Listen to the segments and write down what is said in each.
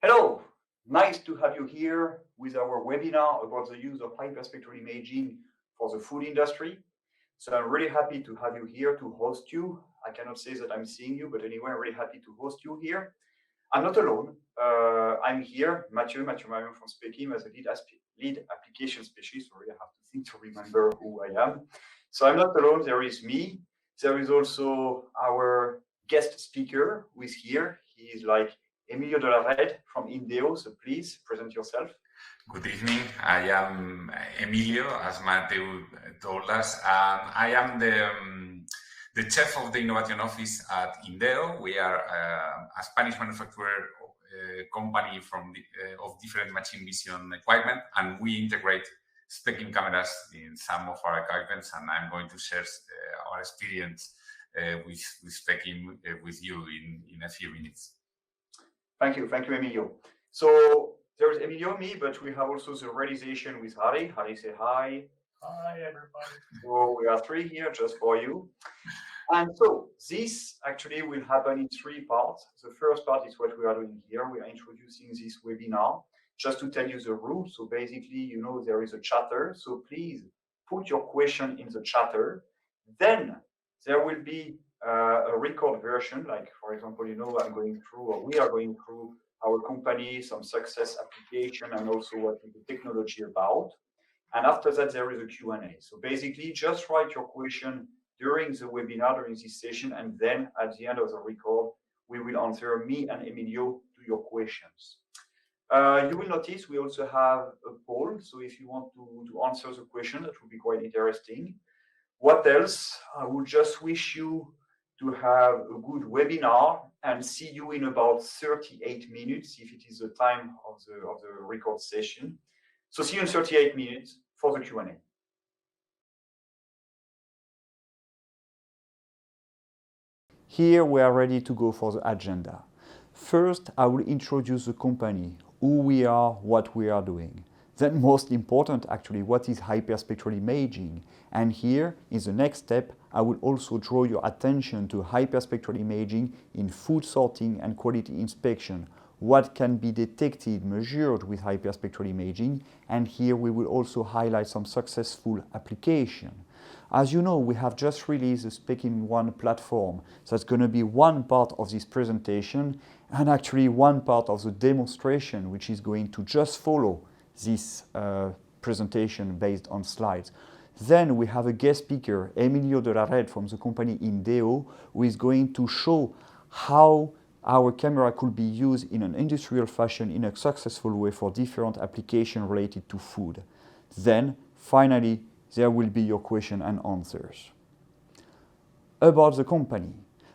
Hello, nice to have you here with our webinar about the use of hyperspectral imaging for the food industry. So I'm really happy to have you here to host you. I cannot say that I'm seeing you, but anyway, I'm really happy to host you here. I'm not alone. I'm here, Mathieu Marmion from Specim as a lead application specialist. Sorry, I have to think to remember who I am. So I'm not alone. There is me. There is also our guest speaker who is here. He is like Emilio de la Red from Indeo. So please present yourself. Good evening. I am Emilio, as Mathieu told us. I am the chef of the innovation office at Indeo. We are a Spanish manufacturer company of different machine vision equipment, and we integrate Specim cameras in some of our equipments. And I'm going to share our experience with Specim with you in a few minutes. Thank you, Emilio. So there's Emilio, me, but we have also the realization with Harry. Harry, say hi. Hi, everybody. So we are three here just for you. And so this actually will happen in three parts. The first part is what we are doing here. We are introducing this webinar just to tell you the rules. So basically, there is a chatter. So please put your question in the chatter. Then there will be a record version, like for example, I'm going through, or we are going through our company, some success application, and also what is the technology about. And after that, there is a Q&A. So basically, just write your question during the webinar, during this session, and then at the end of the record, we will answer, me and Emilio, to your questions. You will notice we also have a poll. So if you want to answer the question, that would be quite interesting. What else? I would just wish you to have a good webinar and see you in about 38 minutes, if it is the time of the record session. So see you in 38 minutes for the Q&A. Here we are ready to go for the agenda. First, I will introduce the company, who we are, what we are doing. Then most important actually, what is hyperspectral imaging? And here, in the next step, I will also draw your attention to hyperspectral imaging in food sorting and quality inspection. What can be detected, measured with hyperspectral imaging, and here we will also highlight some successful application. As you know, we have just released the Specim ONE platform. So that's going to be one part of this presentation and actually one part of the demonstration, which is going to just follow this presentation based on slides. Then we have a guest speaker, Emilio de la Red from the company Indeo, who is going to show how our camera could be used in an industrial fashion in a successful way for different applications related to food. Then, finally, there will be your question and answers. About the company.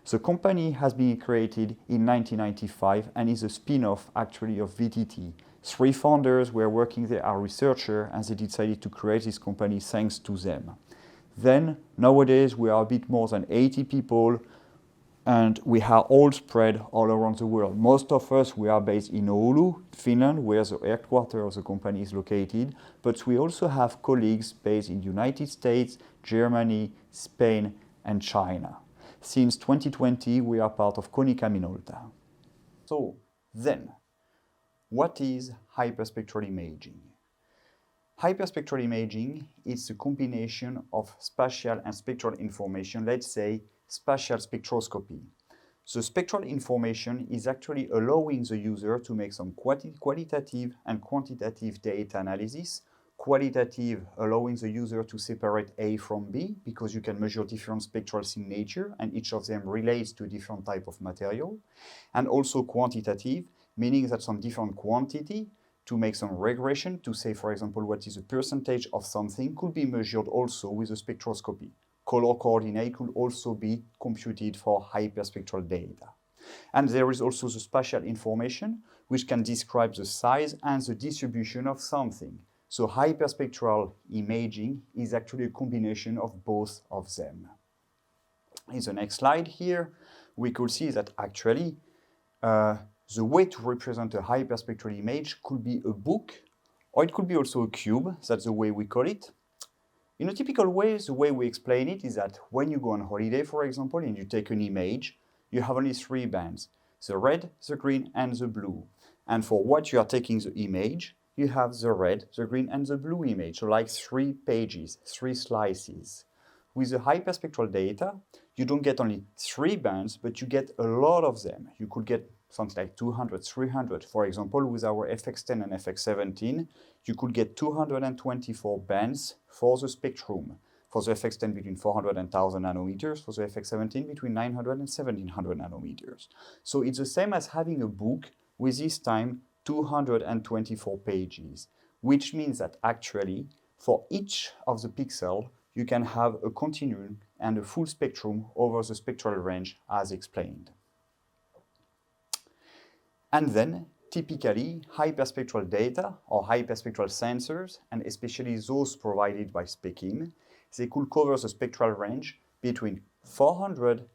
The company has been created in 1995 and is a spin-off actually of VTT. Three founders were working there, are researchers, and they decided to create this company thanks to them. Then, nowadays, we are a bit more than 80 people, and we are all spread all around the world. Most of us, we are based in Oulu, Finland, where the headquarters of the company is located, but we also have colleagues based in the United States, Germany, Spain, and China. Since 2020, we are part of Konica Minolta. So, then, what is hyperspectral imaging? Hyperspectral imaging is a combination of spatial and spectral information, let's say spatial spectroscopy. The spectral information is actually allowing the user to make some qualitative and quantitative data analysis. Qualitative, allowing the user to separate A from B, because you can measure different spectral signature and each of them relates to a different type of material. And also quantitative, meaning that some different quantity to make some regression, to say, for example, what is the percentage of something, could be measured also with a spectroscopy. Color coordinate could also be computed for hyperspectral data. And there is also the spatial information, which can describe the size and the distribution of something. So hyperspectral imaging is actually a combination of both of them. In the next slide here, we could see that actually the way to represent a hyperspectral image could be a book, or it could be also a cube. That's the way we call it. In a typical way, the way we explain it is that when you go on holiday, for example, and you take an image, you have only three bands, the red, the green, and the blue. And for what you are taking the image, you have the red, the green, and the blue image, so like 3 pages, 3 slices. With the hyperspectral data, you don't get only 3 bands, but you get a lot of them. You could get something like 200, 300. For example, with our FX10 and FX17, you could get 224 bands for the spectrum. For the FX10 between 400 and 1000 nanometers, for the FX17 between 900 and 1700 nanometers. So it's the same as having a book with this time 224 pages, which means that actually for each of the pixels you can have a continuum and a full spectrum over the spectral range as explained. And then typically hyperspectral data or hyperspectral sensors, and especially those provided by Specim, they could cover the spectral range between 400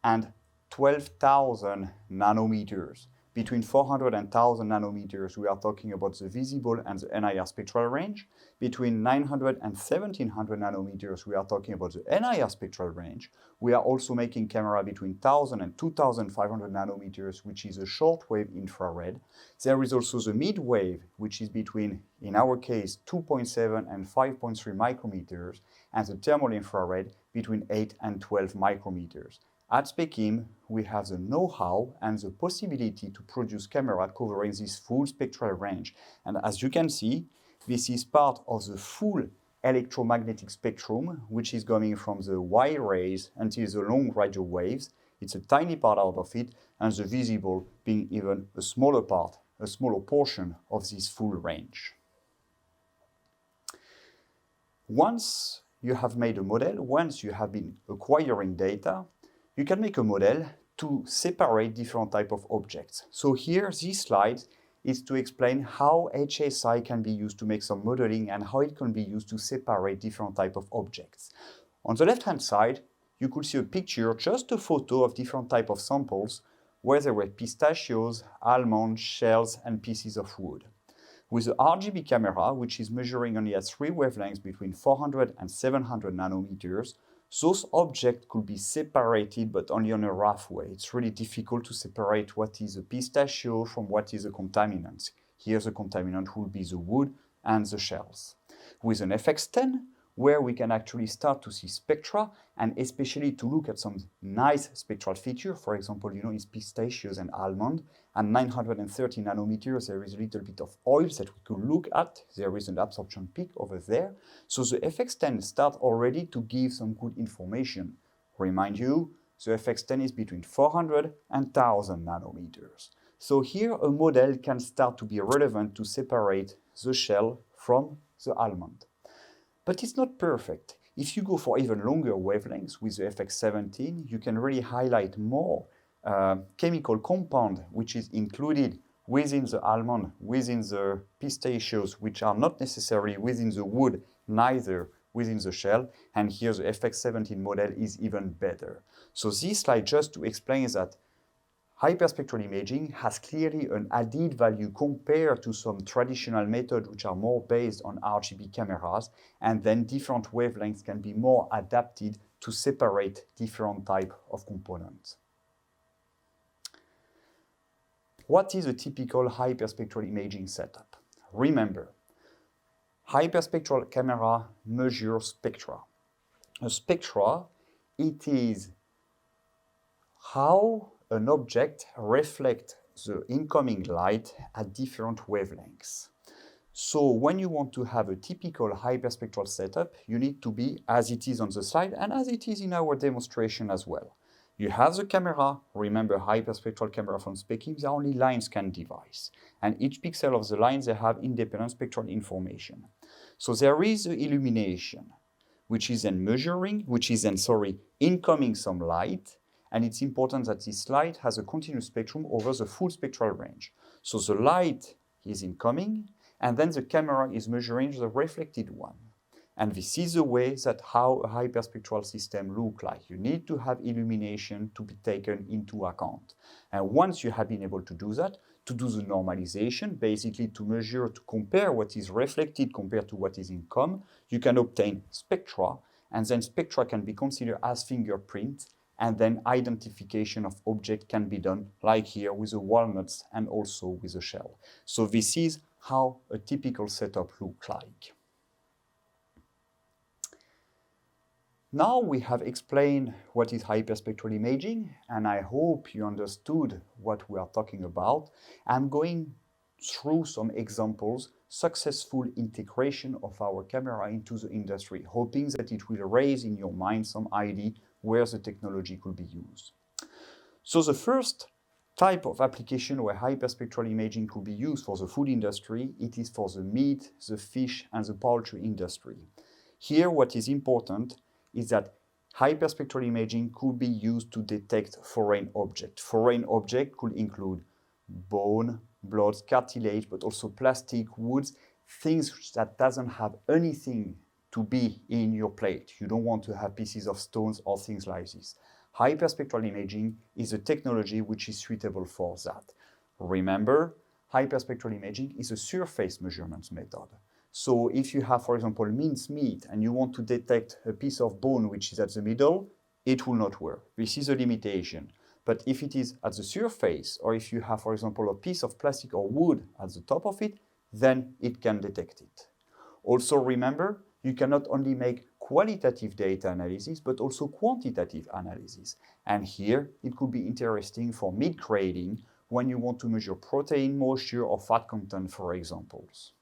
and 12,000 nanometers. Between 400 and 1000 nanometers, we are talking about the visible and the NIR spectral range. Between 900 and 1700 nanometers, we are talking about the NIR spectral range. We are also making camera between 1000 and 2500 nanometers, which is a shortwave infrared. There is also the midwave, which is between, in our case, 2.7 and 5.3 micrometers, and the thermal infrared between 8 and 12 micrometers. At Specim, we have the know-how and the possibility to produce camera covering this full spectral range. And as you can see, this is part of the full electromagnetic spectrum, which is going from the Y rays until the long radio waves. It's a tiny part out of it, and the visible being even a smaller part, a smaller portion of this full range. Once you have made a model, once you have been acquiring data, you can make a model to separate different types of objects. So here, this slide is to explain how HSI can be used to make some modeling and how it can be used to separate different types of objects. On the left-hand side, you could see a picture, just a photo of different types of samples where there were pistachios, almonds, shells, and pieces of wood. With the RGB camera, which is measuring only at 3 wavelengths between 400 and 700 nanometers, those objects could be separated, but only on a rough way. It's really difficult to separate what is a pistachio from what is a contaminant. Here the contaminant will be the wood and the shells. With an FX10, where we can actually start to see spectra, and especially to look at some nice spectral feature, for example, it's pistachios and almond, and 930 nanometers, there is a little bit of oils that we could look at. There is an absorption peak over there. So the FX10 start already to give some good information. Remind you, the FX10 is between 400 and 1000 nanometers. So here a model can start to be relevant to separate the shell from the almond. But it's not perfect. If you go for even longer wavelengths with the FX17, you can really highlight more chemical compound which is included within the almond, within the pistachios, which are not necessarily within the wood, neither within the shell. And here the FX17 model is even better. So this slide just to explain that hyperspectral imaging has clearly an added value compared to some traditional methods which are more based on RGB cameras, and then different wavelengths can be more adapted to separate different types of components. What is a typical hyperspectral imaging setup? Remember, hyperspectral camera measures spectra. A spectra, it is how an object reflects the incoming light at different wavelengths. So when you want to have a typical hyperspectral setup, you need to be, as it is on the slide and as it is in our demonstration as well. You have the camera, remember hyperspectral camera from Specim, there are only line scan device. And each pixel of the line, they have independent spectral information. So there is the illumination, which is then incoming some light. And it's important that this light has a continuous spectrum over the full spectral range. So the light is incoming, and then the camera is measuring the reflected one. And this is the way that how a hyperspectral system looks like. You need to have illumination to be taken into account. And once you have been able to do that, to do the normalization, basically to measure, to compare what is reflected compared to what is income, you can obtain spectra, and then spectra can be considered as fingerprints, and then identification of object can be done like here with the walnuts and also with the shell. So this is how a typical setup looks like. Now we have explained what is hyperspectral imaging, and I hope you understood what we are talking about. I'm going through some examples, successful integration of our camera into the industry, hoping that it will raise in your mind some idea where the technology could be used. So the first type of application where hyperspectral imaging could be used for the food industry, it is for the meat, the fish, and the poultry industry. Here what is important is that hyperspectral imaging could be used to detect foreign objects. Foreign objects could include bone, blood, cartilage, but also plastic, woods, things that doesn't have anything to be in your plate. You don't want to have pieces of stones or things like this. Hyperspectral imaging is a technology which is suitable for that. Remember, hyperspectral imaging is a surface measurements method. So if you have, for example, minced meat and you want to detect a piece of bone which is at the middle, it will not work. This is a limitation. But if it is at the surface, or if you have, for example, a piece of plastic or wood at the top of it, then it can detect it. Also remember, you cannot only make qualitative data analysis, but also quantitative analysis. And here, it could be interesting for meat grading when you want to measure protein moisture or fat content, for examples.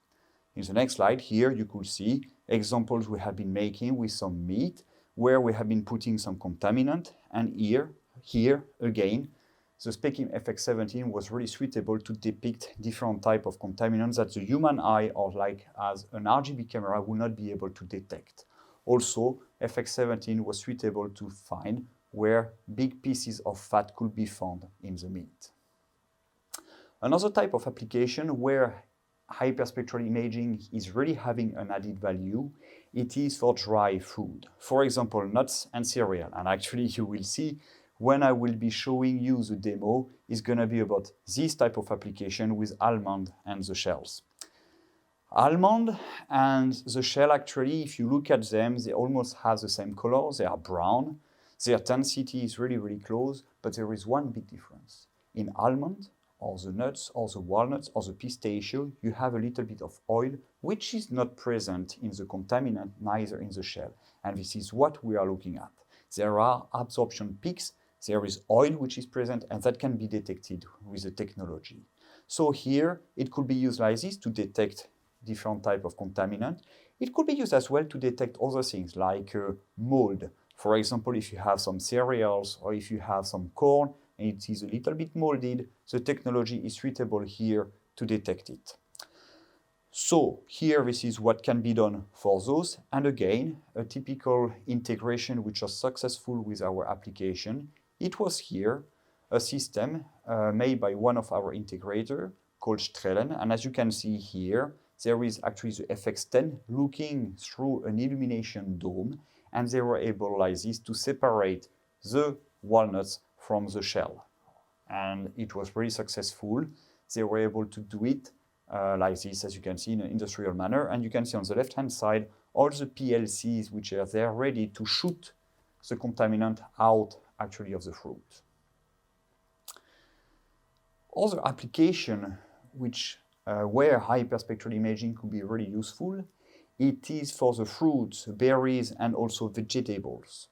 In the next slide, here you could see examples we have been making with some meat where we have been putting some contaminant, and here again, the Specim FX17 was really suitable to depict different types of contaminants that the human eye or like as an RGB camera would not be able to detect. Also, FX17 was suitable to find where big pieces of fat could be found in the meat. Another type of application where hyperspectral imaging is really having an added value, it is for dry food. For example, nuts and cereal. And actually you will see when I will be showing you the demo is going to be about this type of application with almond and the shells. Almond and the shell actually, if you look at them, they almost have the same color. They are brown. Their density is really, really close, but there is one big difference. In almond, or the nuts, or the walnuts, or the pistachio, you have a little bit of oil, which is not present in the contaminant, neither in the shell. And this is what we are looking at. There are absorption peaks, there is oil which is present, and that can be detected with the technology. So here, it could be used like this to detect different type of contaminant. It could be used as well to detect other things like mold. For example, if you have some cereals, or if you have some corn, and it is a little bit molded, the technology is suitable here to detect it. So here this is what can be done for those, and again, a typical integration which was successful with our application. It was here a system made by one of our integrators called Spectral, and as you can see here, there is actually the FX10 looking through an illumination dome, and they were able like this to separate the walnuts from the shell. And it was very successful. They were able to do it like this, as you can see, in an industrial manner. And you can see on the left-hand side, all the PLCs which are there ready to shoot the contaminant out actually of the fruit. Other application which where hyperspectral imaging could be really useful, it is for the fruits, berries, and also vegetables.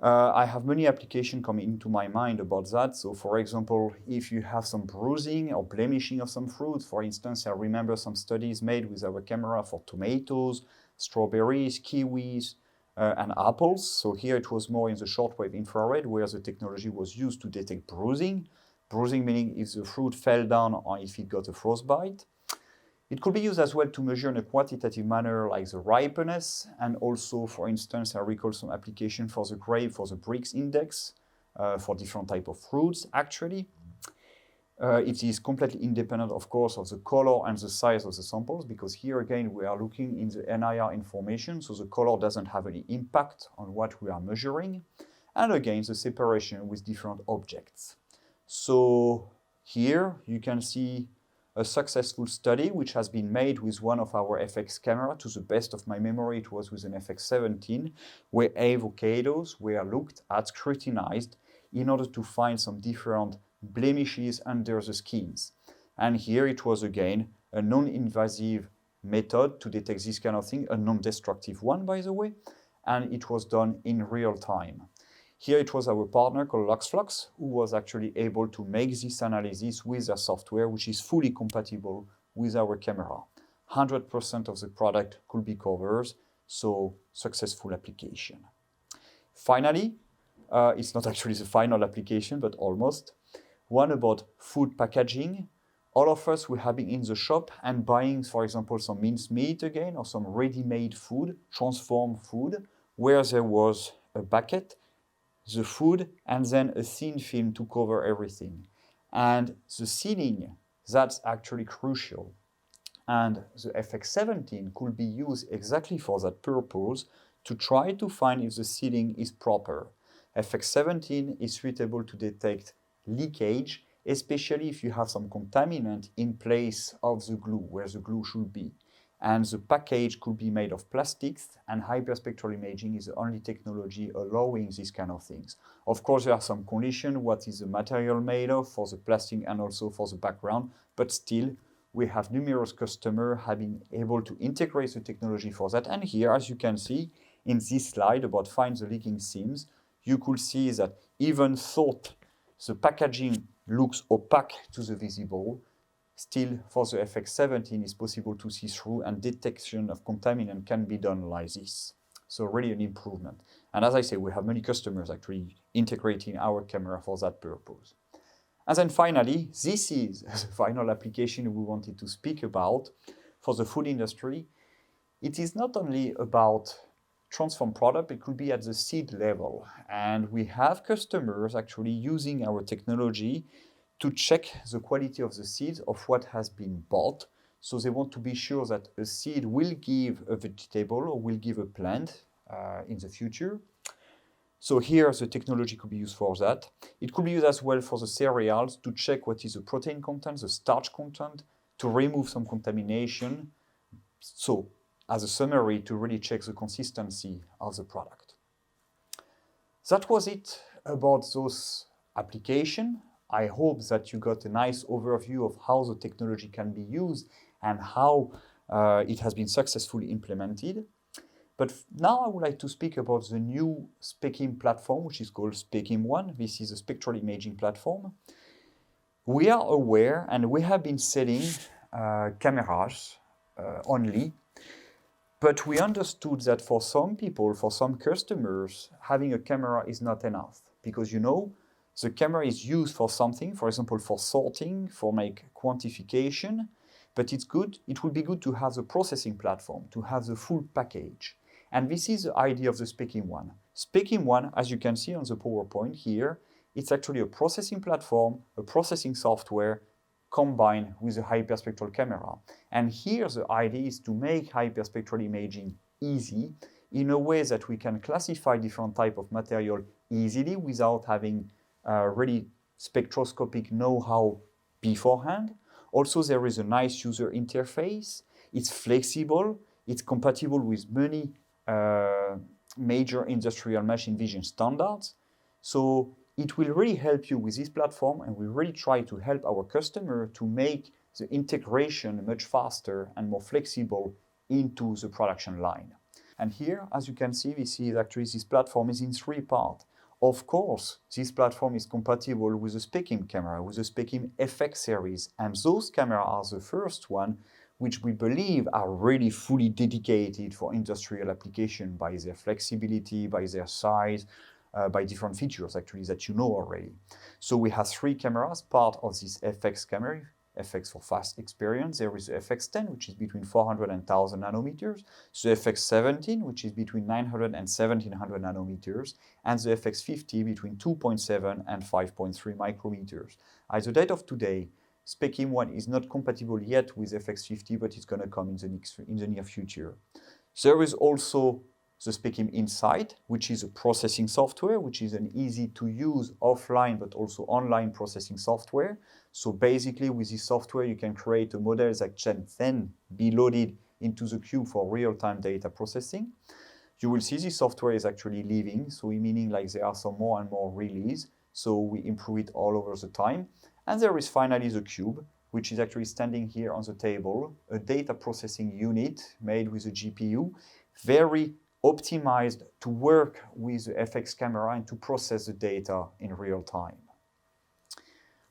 I have many applications coming into my mind about that. So for example, if you have some bruising or blemishing of some fruit, for instance, I remember some studies made with our camera for tomatoes, strawberries, kiwis, and apples. So here it was more in the shortwave infrared where the technology was used to detect bruising. Bruising meaning if the fruit fell down or if it got a frostbite. It could be used as well to measure in a quantitative manner like the ripeness, and also, for instance, I recall some application for the grape, for the Brix index, for different type of fruits actually. It is completely independent, of course, of the color and the size of the samples, because here again we are looking in the NIR information, so the color doesn't have any impact on what we are measuring. And again, the separation with different objects. So here you can see a successful study which has been made with one of our FX camera. To the best of my memory, it was with an FX17, where avocados were looked at, scrutinized, in order to find some different blemishes under the skins. And here it was again a non-invasive method to detect this kind of thing, a non-destructive one, by the way, and it was done in real time. Here it was our partner called LuxFlux who was actually able to make this analysis with their software, which is fully compatible with our camera. 100% of the product could be covered, so successful application. Finally, it's not actually the final application, but almost, one about food packaging. All of us, we have been in the shop and buying, for example, some minced meat again, or some ready-made food, transformed food, where there was a bucket, the food, and then a thin film to cover everything. And the sealing, that's actually crucial. And the FX17 could be used exactly for that purpose, to try to find if the sealing is proper. FX17 is suitable to detect leakage, especially if you have some contaminant in place of the glue, where the glue should be. And the package could be made of plastics, and hyperspectral imaging is the only technology allowing these kind of things. Of course, there are some conditions, what is the material made of for the plastic and also for the background, but still, we have numerous customers having able to integrate the technology for that. And here, as you can see in this slide about find the leaking seams, you could see that even though the packaging looks opaque to the visible, still for the FX17 is possible to see through, and detection of contaminant can be done like this. So really an improvement. And as I say, we have many customers actually integrating our camera for that purpose. And then finally, this is the final application we wanted to speak about for the food industry. It is not only about transform product, it could be at the seed level. And we have customers actually using our technology to check the quality of the seeds of what has been bought. So they want to be sure that a seed will give a vegetable or will give a plant in the future. So here the technology could be used for that. It could be used as well for the cereals to check what is the protein content, the starch content, to remove some contamination. So as a summary, to really check the consistency of the product. That was it about those applications. I hope that you got a nice overview of how the technology can be used and how it has been successfully implemented. But now I would like to speak about the new Specim platform, which is called Specim ONE. This is a spectral imaging platform. We are aware, and we have been selling cameras only, but we understood that for some people, for some customers, having a camera is not enough, because the camera is used for something, for example, for sorting, for make quantification, but it would be good to have the processing platform, to have the full package. And this is the idea of the Specim ONE. Specim ONE, as you can see on the PowerPoint here, it's actually a processing platform, a processing software combined with a hyperspectral camera. And here the idea is to make hyperspectral imaging easy in a way that we can classify different types of material easily without having really spectroscopic know-how beforehand. Also, there is a nice user interface. It's flexible. It's compatible with many major industrial machine vision standards. So it will really help you with this platform, and we really try to help our customer to make the integration much faster and more flexible into the production line. And here, as you can see, we see that actually this platform is in 3 parts. Of course, this platform is compatible with the Specim camera, with the Specim FX series, and those cameras are the first one which we believe are really fully dedicated for industrial application by their flexibility, by their size, by different features actually that you know already. So we have 3 cameras, part of this FX camera, FX for fast experience. There is the FX10, which is between 400 and 1000 nanometers, the FX17, which is between 900 and 1700 nanometers, and the FX50 between 2.7 and 5.3 micrometers. At the date of today, Specim ONE is not compatible yet with FX50, but it's going to come in the near future. There is also the Specim Insight, which is a processing software, which is an easy to use offline but also online processing software. So basically with this software you can create a model that can then be loaded into the cube for real-time data processing. You will see this software is actually living, so meaning like there are some more and more release, so we improve it all over the time. And there is finally the cube, which is actually standing here on the table, a data processing unit made with a GPU, very optimized to work with the FX camera and to process the data in real time.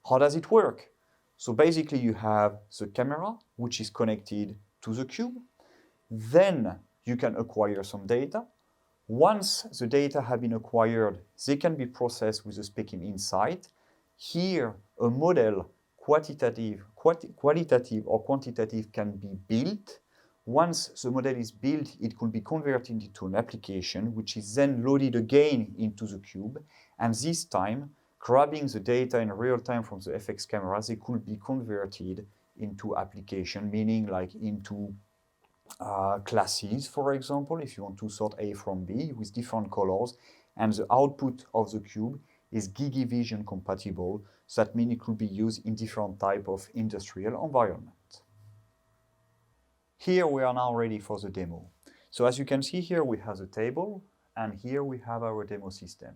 How does it work? So basically you have the camera, which is connected to the cube. Then you can acquire some data. Once the data have been acquired, they can be processed with the Specim Insight. Here, a model, qualitative or quantitative, can be built. Once the model is built, it could be converted into an application, which is then loaded again into the cube. And this time, grabbing the data in real time from the FX camera, they could be converted into application, meaning like into classes, for example, if you want to sort A from B with different colors. And the output of the cube is GigiVision compatible. So that means it could be used in different type of industrial environment. Here we are now ready for the demo. So as you can see here, we have the table, and here we have our demo system.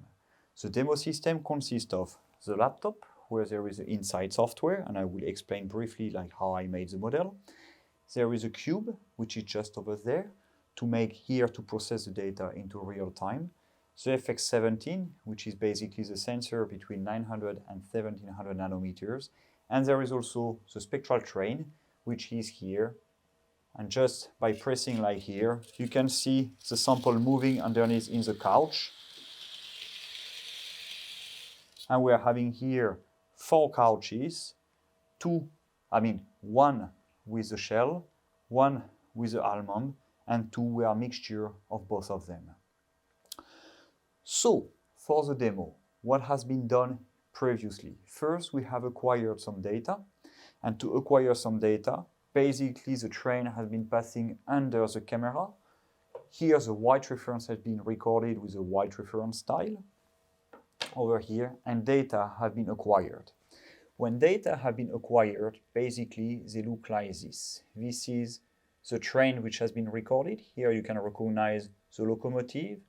The demo system consists of the laptop, where there is the Insight software, and I will explain briefly like how I made the model. There is a cube, which is just over there, to process the data into real time. The FX17, which is basically the sensor between 900 and 1700 nanometers. And there is also the spectral train, which is here. And just by pressing like here, you can see the sample moving underneath in the couch. And we are having here 4 couches, one with the shell, one with the almond, and 2 were a mixture of both of them. So, for the demo, what has been done previously? First, we have acquired some data, and to acquire some data, basically the train has been passing under the camera. Here the white reference has been recorded with a white reference style over here, and data have been acquired. When data have been acquired, basically they look like this. This is the train which has been recorded. Here you can recognize the locomotive,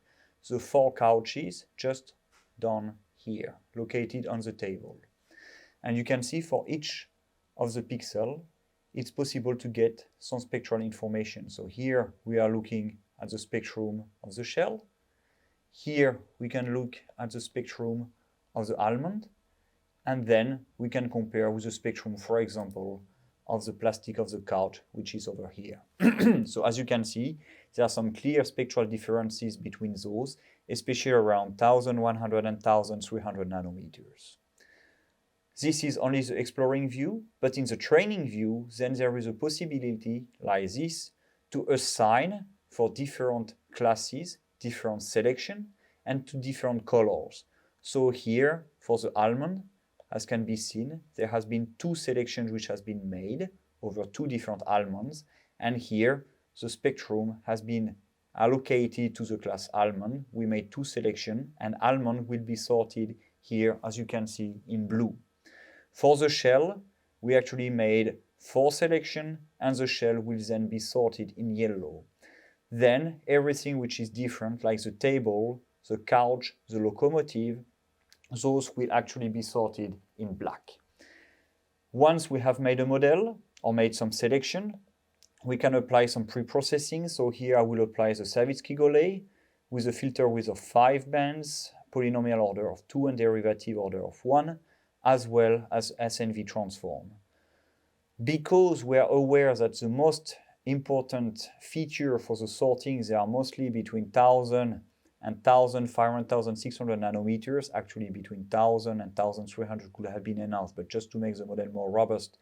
the 4 couches just down here, located on the table. And you can see for each of the pixels, it's possible to get some spectral information. So here we are looking at the spectrum of the shell. Here we can look at the spectrum of the almond. And then we can compare with the spectrum, for example, of the plastic of the couch, which is over here. So as you can see, there are some clear spectral differences between those, especially around 1100 and 1300 nanometers. This is only the exploring view, but in the training view, then there is a possibility like this to assign for different classes, different selection, and to different colors. So here, for the almond, as can be seen, there has been 2 selections which has been made over 2 different almonds, and here the spectrum has been allocated to the class almond. We made 2 selections, and almond will be sorted here, as you can see, in blue. For the shell, we actually made 4 selections, and the shell will then be sorted in yellow. Then everything which is different, like the table, the couch, the locomotive, those will actually be sorted in black. Once we have made a model or made some selection, we can apply some pre-processing. So here I will apply the Savitsky-Golay with a filter width of 5 bands, polynomial order of 2 and derivative order of 1, as well as SNV transform. Because we are aware that the most important feature for the sorting, they are mostly between 1000 and 1500, 1600 nanometers. Actually between 1000 and 1300 could have been enough, but just to make the model more robust,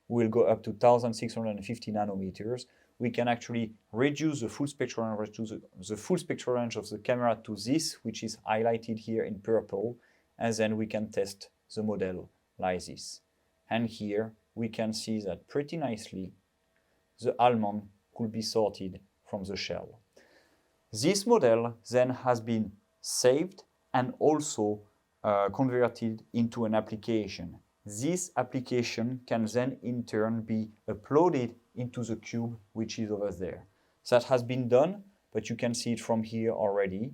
we'll go up to 1650 nanometers. We can actually reduce the full spectral range of the camera to this, which is highlighted here in purple, and then we can test the model like this. And here we can see that pretty nicely the almond could be sorted from the shell. This model then has been saved and also converted into an application. This application can then in turn be uploaded into the cube which is over there. That has been done, but you can see it from here already.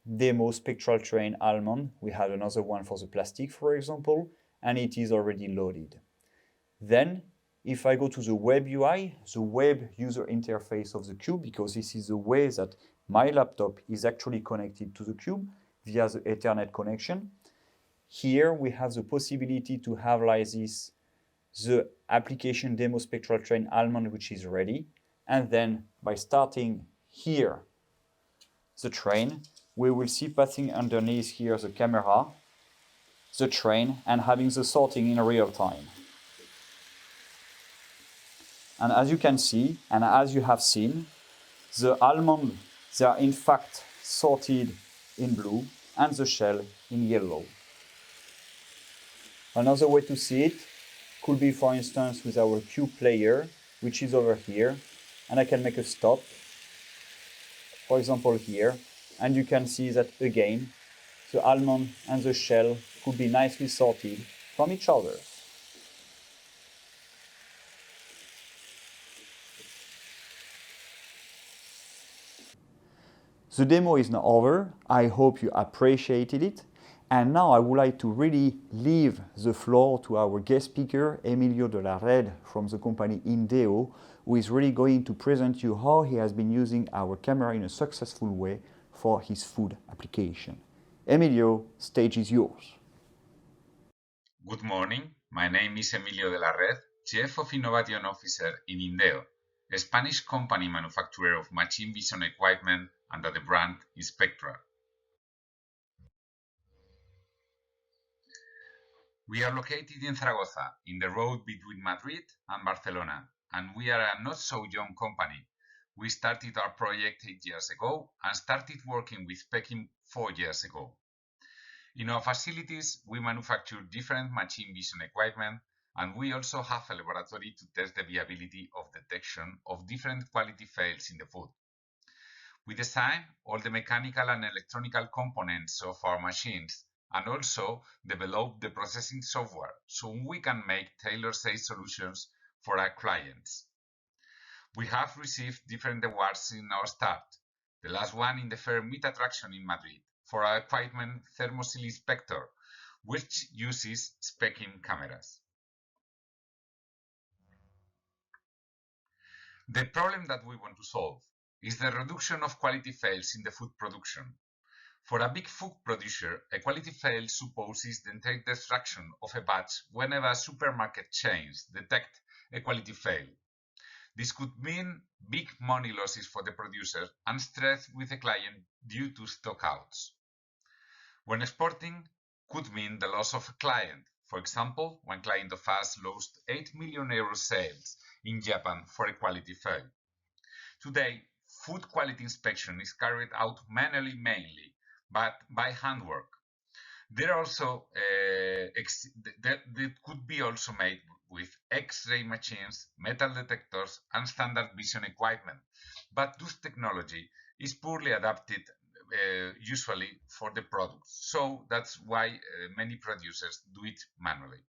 Demo spectral train almond. We had another one for the plastic, for example, and it is already loaded. Then, if I go to the web UI, the web user interface of the cube, because this is the way that my laptop is actually connected to the cube via the Ethernet connection. Here we have the possibility to have like this the application demo spectral train almond, which is ready. And then by starting here the train, we will see passing underneath here the camera, the train, and having the sorting in real time. And as you can see, and as you have seen, the almonds, they are in fact sorted in blue and the shell in yellow. Another way to see it could be, for instance, with our cube player, which is over here, and I can make a stop, for example here, and you can see that again, the almond and the shell could be nicely sorted from each other. The demo is now over. I hope you appreciated it. And now I would like to really leave the floor to our guest speaker, Emilio de la Red from the company Indeo, who is really going to present you how he has been using our camera in a successful way for his food application. Emilio, stage is yours. Good morning. My name is Emilio de la Red, Chief of Innovation Officer in Indeo, a Spanish company manufacturer of machine vision equipment under the brand Spectral. We are located in Zaragoza, in the road between Madrid and Barcelona, and we are a not so young company. We started our project 8 years ago and started working with Specim 4 years ago. In our facilities, we manufacture different machine vision equipment, and we also have a laboratory to test the viability of detection of different quality fails in the food. We design all the mechanical and electronical components of our machines and also develop the processing software so we can make tailor-made solutions for our clients. We have received different awards in our start, the last one in the fair Meet Attraction in Madrid for our equipment thermosil inspector, which uses Specim cameras. The problem that we want to solve is the reduction of quality fails in the food production. For a big food producer, a quality fail supposes the entire destruction of a batch whenever supermarket chains detect a quality fail. This could mean big money losses for the producer and stress with the client due to stockouts. When exporting, could mean the loss of a client. For example, one client of us lost 8 million euro sales in Japan for a quality fail. Today, food quality inspection is carried out manually mainly, but by handwork. There also that could be also made with X-ray machines, metal detectors, and standard vision equipment. But this technology is poorly adapted usually for the products. So that's why many producers do it manually.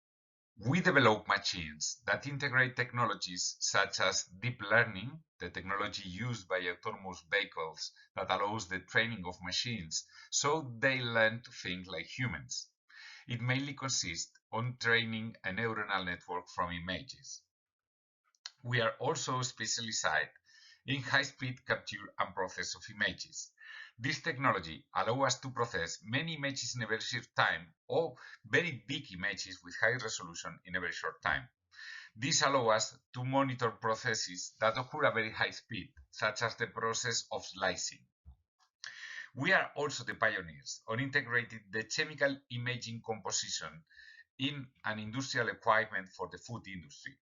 We develop machines that integrate technologies such as deep learning, the technology used by autonomous vehicles that allows the training of machines so they learn to think like humans. It mainly consists on training a neuronal network from images. We are also specialized in high-speed capture and process of images. This technology allows us to process many images in a very short time or very big images with high resolution in a very short time. This allows us to monitor processes that occur at very high speed, such as the process of slicing. We are also the pioneers on integrating the chemical imaging composition in an industrial equipment for the food industry.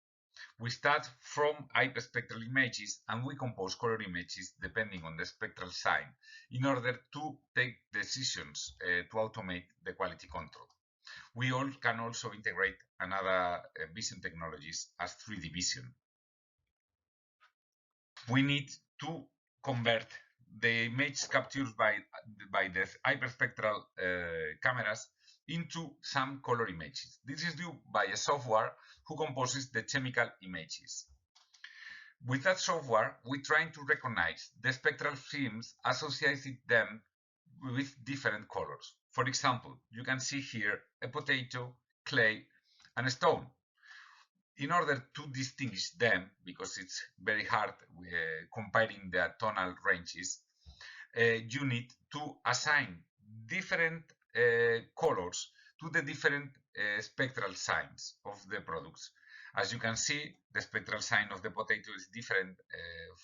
We start from hyperspectral images and we compose color images depending on the spectral sign in order to take decisions to automate the quality control. We can also integrate another vision technologies as 3D vision. We need to convert the image captured by the hyperspectral cameras into some color images. This is due by a software who composes the chemical images. With that software, we try to recognize the spectral films associated them with different colors. For example, you can see here a potato, clay, and a stone. In order to distinguish them, because it's very hard comparing the tonal ranges, you need to assign different colors to the different spectral signs of the products. As you can see, the spectral sign of the potato is different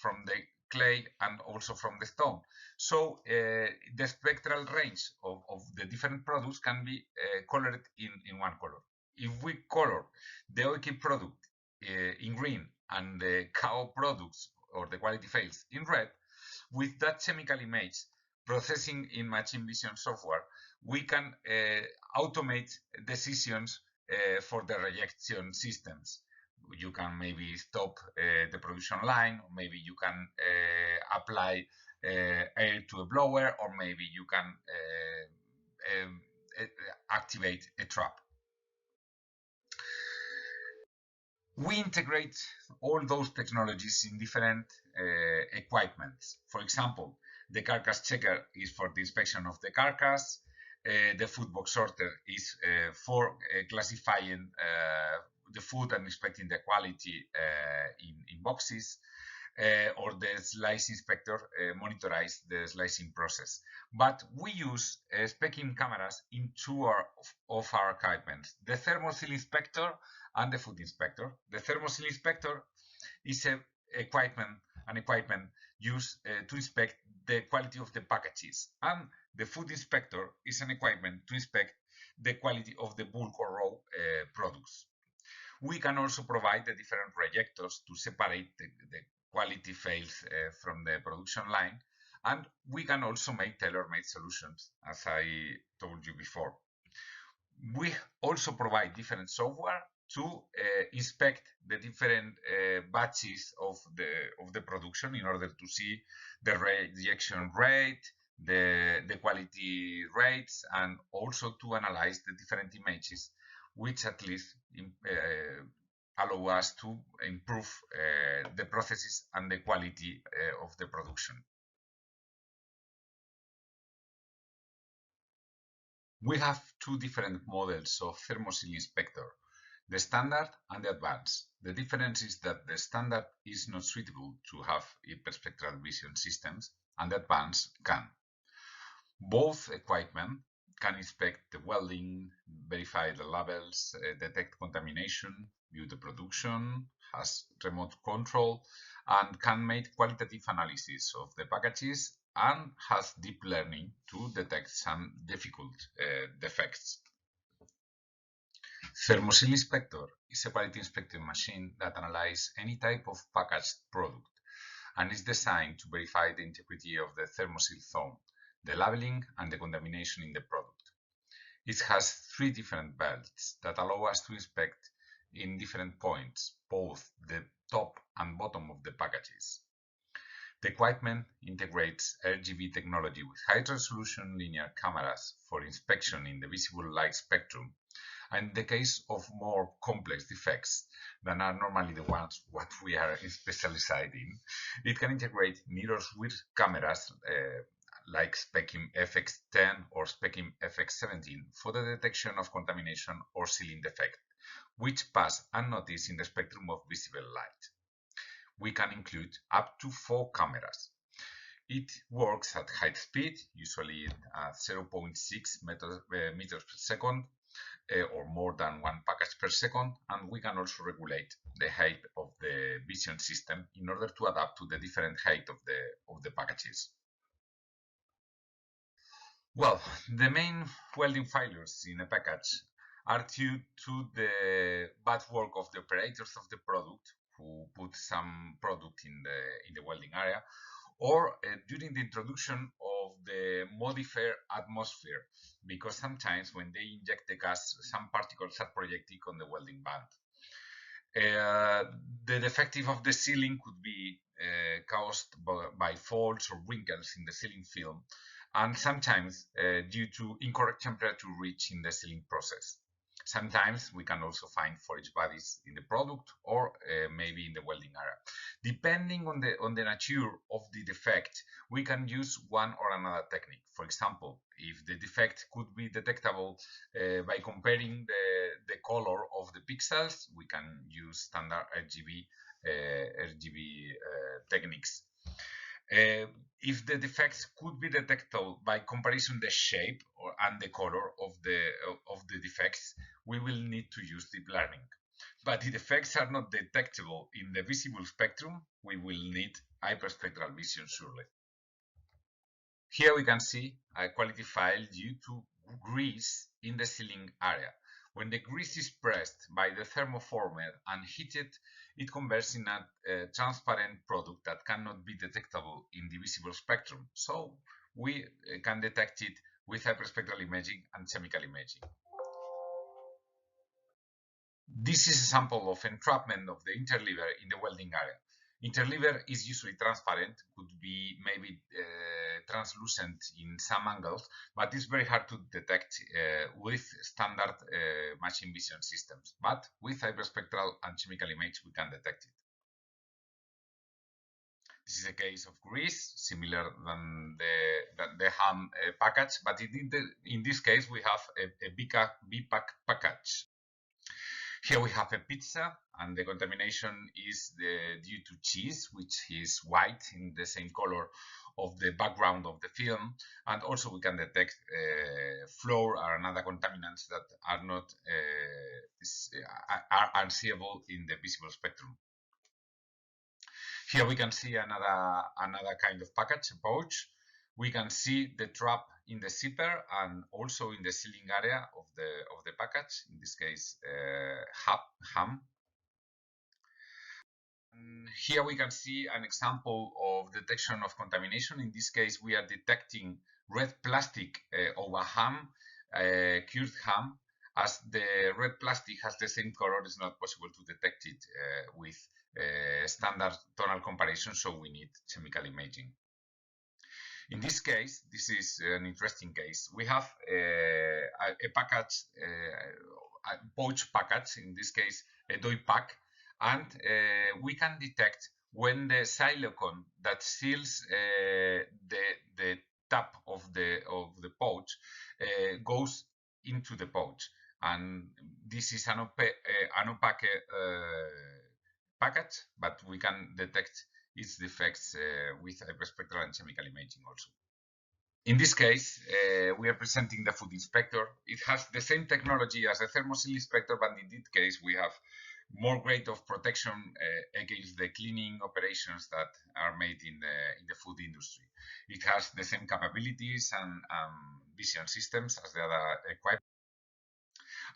from the clay and also from the stone. So the spectral range of the different products can be colored in one color. If we color the oilcake product in green and the cow products or the quality fails in red, with that chemical image processing in machine vision software, we can automate decisions for the rejection systems. You can maybe stop the production line, or maybe you can apply air to a blower, or maybe you can activate a trap. We integrate all those technologies in different equipments. For example, the carcass checker is for the inspection of the carcass. The food box sorter is for classifying the food and inspecting the quality in boxes. Or the slice inspector monitorize the slicing process. But we use Specim cameras in two of our equipments, the thermosil inspector and the food inspector. The thermosil inspector is an equipment used to inspect the quality of the packages, and the food inspector is an equipment to inspect the quality of the bulk or raw products. We can also provide the different rejectors to separate the quality fails from the production line, and we can also make tailor-made solutions, as I told you before. We also provide different software to inspect the different batches of the production in order to see the rejection rate, the quality rates, and also to analyze the different images, which at least allow us to improve the processes and the quality of the production. We have two different models of thermosil inspector, the standard and the advanced. The difference is that the standard is not suitable to have hyperspectral vision systems, and the advanced can. Both equipment can inspect the welding, verify the labels, detect contamination, view the production, has remote control, and can make qualitative analysis of the packages, and has deep learning to detect some difficult defects. Thermosil inspector is a quality inspection machine that analyzes any type of packaged product and is designed to verify the integrity of the thermosil zone, the labeling, and the contamination in the product. It has three different belts that allow us to inspect in different points, both the top and bottom of the packages. The equipment integrates RGB technology with high-resolution linear cameras for inspection in the visible light spectrum, and in the case of more complex defects than are normally the ones what we are specialized in, it can integrate mirrors with cameras like Specim FX10 or Specim FX17 for the detection of contamination or sealing defect, which pass unnoticed in the spectrum of visible light. We can include up to 4 cameras. It works at high speed, usually at 0.6 meters per second, or more than 1 package per second, and we can also regulate the height of the vision system in order to adapt to the different height of the packages. Well, the main welding failures in a package are due to the bad work of the operators of the product who put some product in the welding area, or during the introduction of the modifier atmosphere, because sometimes when they inject the gas, some particles are projected on the welding band. The defective of the sealing could be caused by faults or wrinkles in the sealing film, and sometimes due to incorrect temperature reach in the sealing process. Sometimes we can also find forage bodies in the product or maybe in the welding area. Depending on the nature of the defect, we can use one or another technique. For example, if the defect could be detectable by comparing the color of the pixels, we can use standard RGB techniques. If the defects could be detectable by comparison the shape and the color of the defects, we will need to use deep learning. But if defects are not detectable in the visible spectrum, we will need hyperspectral vision surely. Here we can see a quality file due to grease in the sealing area. When the grease is pressed by the thermoformer and heated, it converts in a transparent product that cannot be detectable in the visible spectrum. So we can detect it with hyperspectral imaging and chemical imaging. This is a sample of entrapment of the interleaver in the welding area. Interleaver is usually transparent, could be maybe translucent in some angles, but it's very hard to detect with standard machine vision systems. But with hyperspectral and chemical image, we can detect it. This is a case of grease, similar than the ham package, but in this case we have a BPAC package. Here we have a pizza, and the contamination is due to cheese, which is white in the same color of the background of the film, and also we can detect flour and other contaminants that are not are unseeable in the visible spectrum. Here we can see another kind of package, a pouch. We can see the trap in the zipper and also in the sealing area of the package, in this case ham. And here we can see an example of detection of contamination. In this case we are detecting red plastic over ham, cured ham. As the red plastic has the same color, it's not possible to detect it with standard tonal comparison, so we need chemical imaging. In this case, this is an interesting case. We have a package, a pouch package, in this case a dye pack, and we can detect when the silicone that seals the top of the pouch goes into the pouch, and this is an opaque package, but we can detect its defects with hyperspectral and chemical imaging also. In this case, we are presenting the food inspector. It has the same technology as a thermosil inspector, but in this case we have more grade of protection against the cleaning operations that are made in the food industry. It has the same capabilities and vision systems as the other equipment,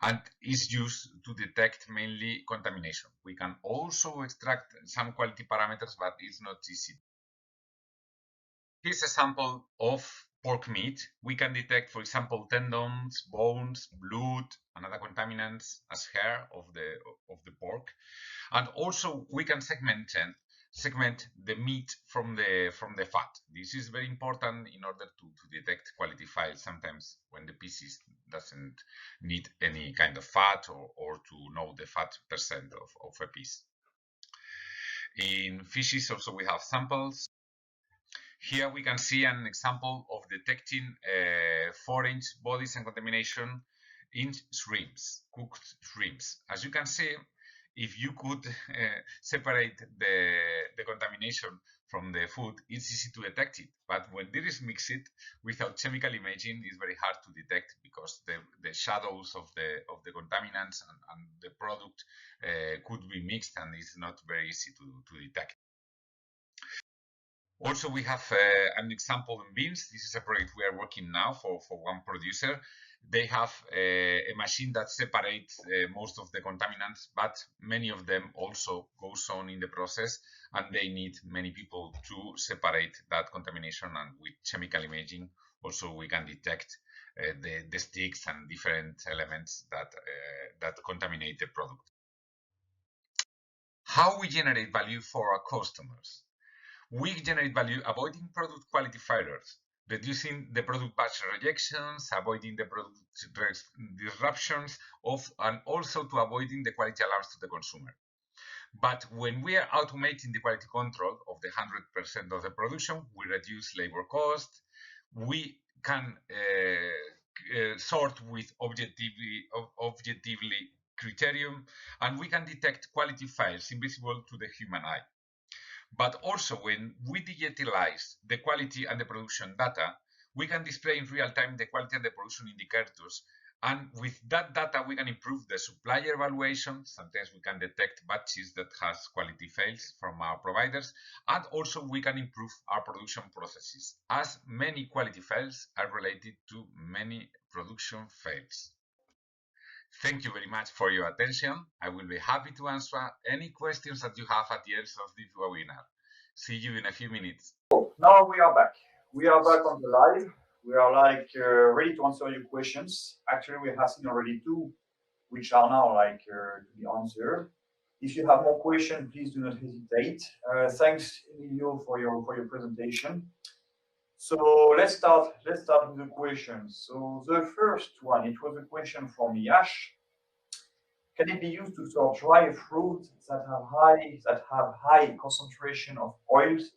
and is used to detect mainly contamination. We can also extract some quality parameters, but it's not easy. Here's a sample of pork meat. We can detect, for example, tendons, bones, blood, and other contaminants as hair of the pork. And also we can segment the meat from the fat. This is very important in order to detect quality files sometimes when the pieces doesn't need any kind of fat, or to know the fat percent of a piece. In fishes also we have samples. Here we can see an example of detecting foreign bodies and contamination in shrimps, cooked shrimps. As you can see, if you could separate the contamination from the food, it's easy to detect it. But when it is mixed without chemical imaging, it's very hard to detect, because the shadows of the contaminants and the product could be mixed, and it's not very easy to detect. Also, we have an example in beans. This is a project we are working now for one producer. They have a machine that separates most of the contaminants, but many of them also goes on in the process, and they need many people to separate that contamination. And with chemical imaging, also we can detect the sticks and different elements that contaminate the product. How we generate value for our customers? We generate value avoiding product quality failures, reducing the product batch rejections, avoiding the product disruptions, and also to avoiding the quality alarms to the consumer. But when we are automating the quality control of the 100% of the production, we reduce labor cost. We can sort with objectively criterion, and we can detect quality files invisible to the human eye. But also, when we digitalize the quality and the production data, we can display in real time the quality and the production indicators. And with that data, we can improve the supplier evaluation. Sometimes we can detect batches that has quality fails from our providers. And also we can improve our production processes, as many quality fails are related to many production fails. Thank you very much for your attention. I will be happy to answer any questions that you have at the end of this webinar. See you in a few minutes. Now we are back. We are back on the live. We are ready to answer your questions. Actually, we have seen already two, which are now to be answered. If you have more questions, please do not hesitate. Thanks, Indeo, for your presentation. So let's start with the questions. So the first one, it was a question from Yash. Can it be used to sort dry fruit that have high concentration of oils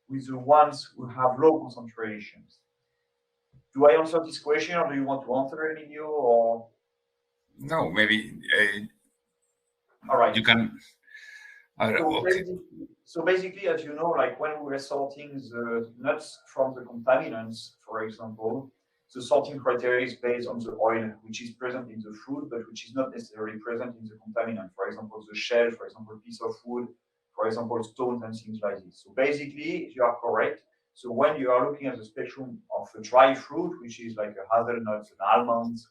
with the ones who have low concentrations? Do I answer this question, or do you want to answer any new? Or no, maybe all right, you can. So basically, as you know, like when we were sorting the nuts from the contaminants, for example, the sorting criteria is based on the oil which is present in the food, but which is not necessarily present in the contaminant. For example, the shell, for example, piece of wood, for example, stones and things like this. So basically, you are correct. So when you are looking at the spectrum of a dry fruit, which is like a hazelnuts and almonds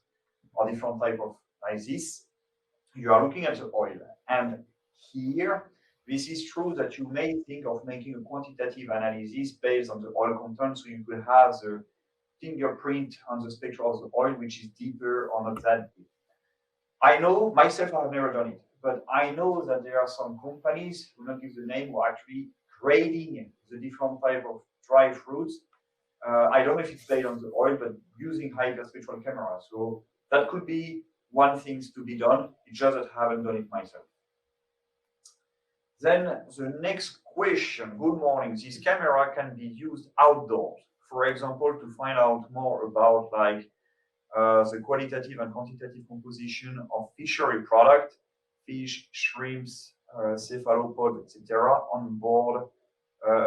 or different type of like this, you are looking at the oil. And here, this is true that you may think of making a quantitative analysis based on the oil content, so you could have the fingerprint on the spectrum of the oil, which is deeper or not that deep. I know, myself, I have never done it, but I know that there are some companies, who will not give the name, who are actually grading the different type of dry fruits. I don't know if it's based on the oil, but using hyperspectral cameras. So that could be one thing to be done. It's just that I haven't done it myself. Then the next question, good morning. This camera can be used outdoors, for example, to find out more about the qualitative and quantitative composition of fishery product, fish, shrimps, cephalopods, etc., on board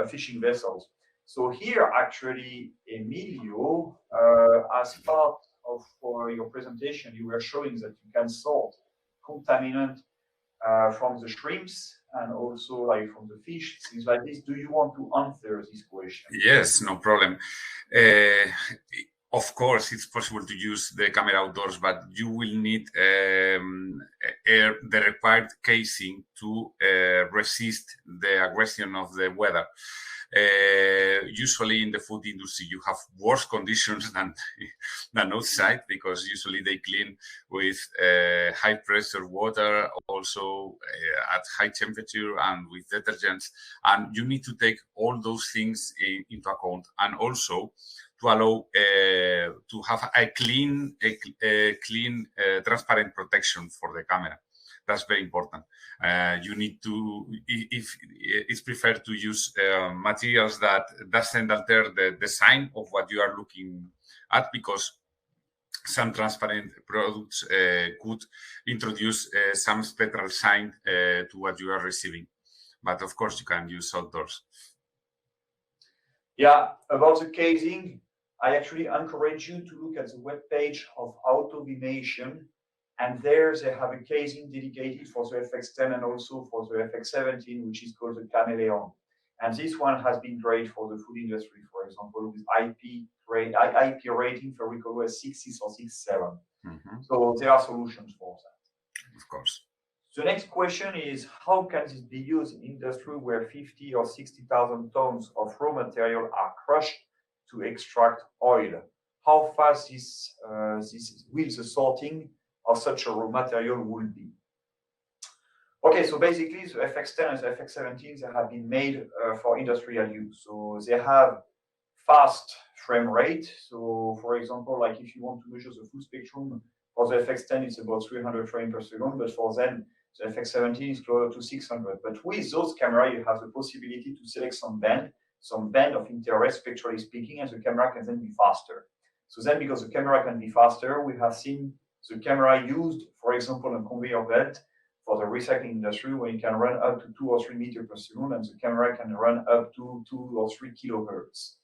fishing vessels. So here, actually, Emilio, as part of your presentation, you were showing that you can sort contaminant from the shrimps and also from the fish, things like this. Do you want to answer this question? Yes, no problem. Of course, it's possible to use the camera outdoors, but you will need the required casing to resist the aggression of the weather. Usually in the food industry, you have worse conditions than outside, because usually they clean with high pressure water, also at high temperature and with detergents. And you need to take all those things into account, and also to allow to have a clean, transparent protection for the camera. That's very important. You need to, if it's preferred to use materials that doesn't alter the design of what you are looking at, because some transparent products could introduce some spectral sign to what you are receiving. But of course, you can use outdoors. Yeah, about the casing, I actually encourage you to look at the webpage of Autovimation. And there they have a casing dedicated for the FX10 and also for the FX17, which is called the Chameleon. And this one has been great for the food industry, for example, with IP rating for recall as 6.6 or 6.7. So there are solutions for that. Of course. The next question is, how can this be used in industry where 50 or 60,000 tons of raw material are crushed to extract oil? How fast will the sorting of such a raw material will be? Okay, so basically the FX10 and the FX17 they have been made for industrial use. So they have fast frame rate. So for example, like if you want to measure the full spectrum for the FX10, it's about 300 frames per second, but for them, the FX17 is closer to 600. But with those cameras, you have the possibility to select some band of interest, spectrally speaking, and the camera can then be faster. So then because the camera can be faster, we have seen the camera used, for example, on conveyor belt for the recycling industry, where it can run up to 2 or 3 meters per second, and the camera can run up to 2 or 3 kilohertz.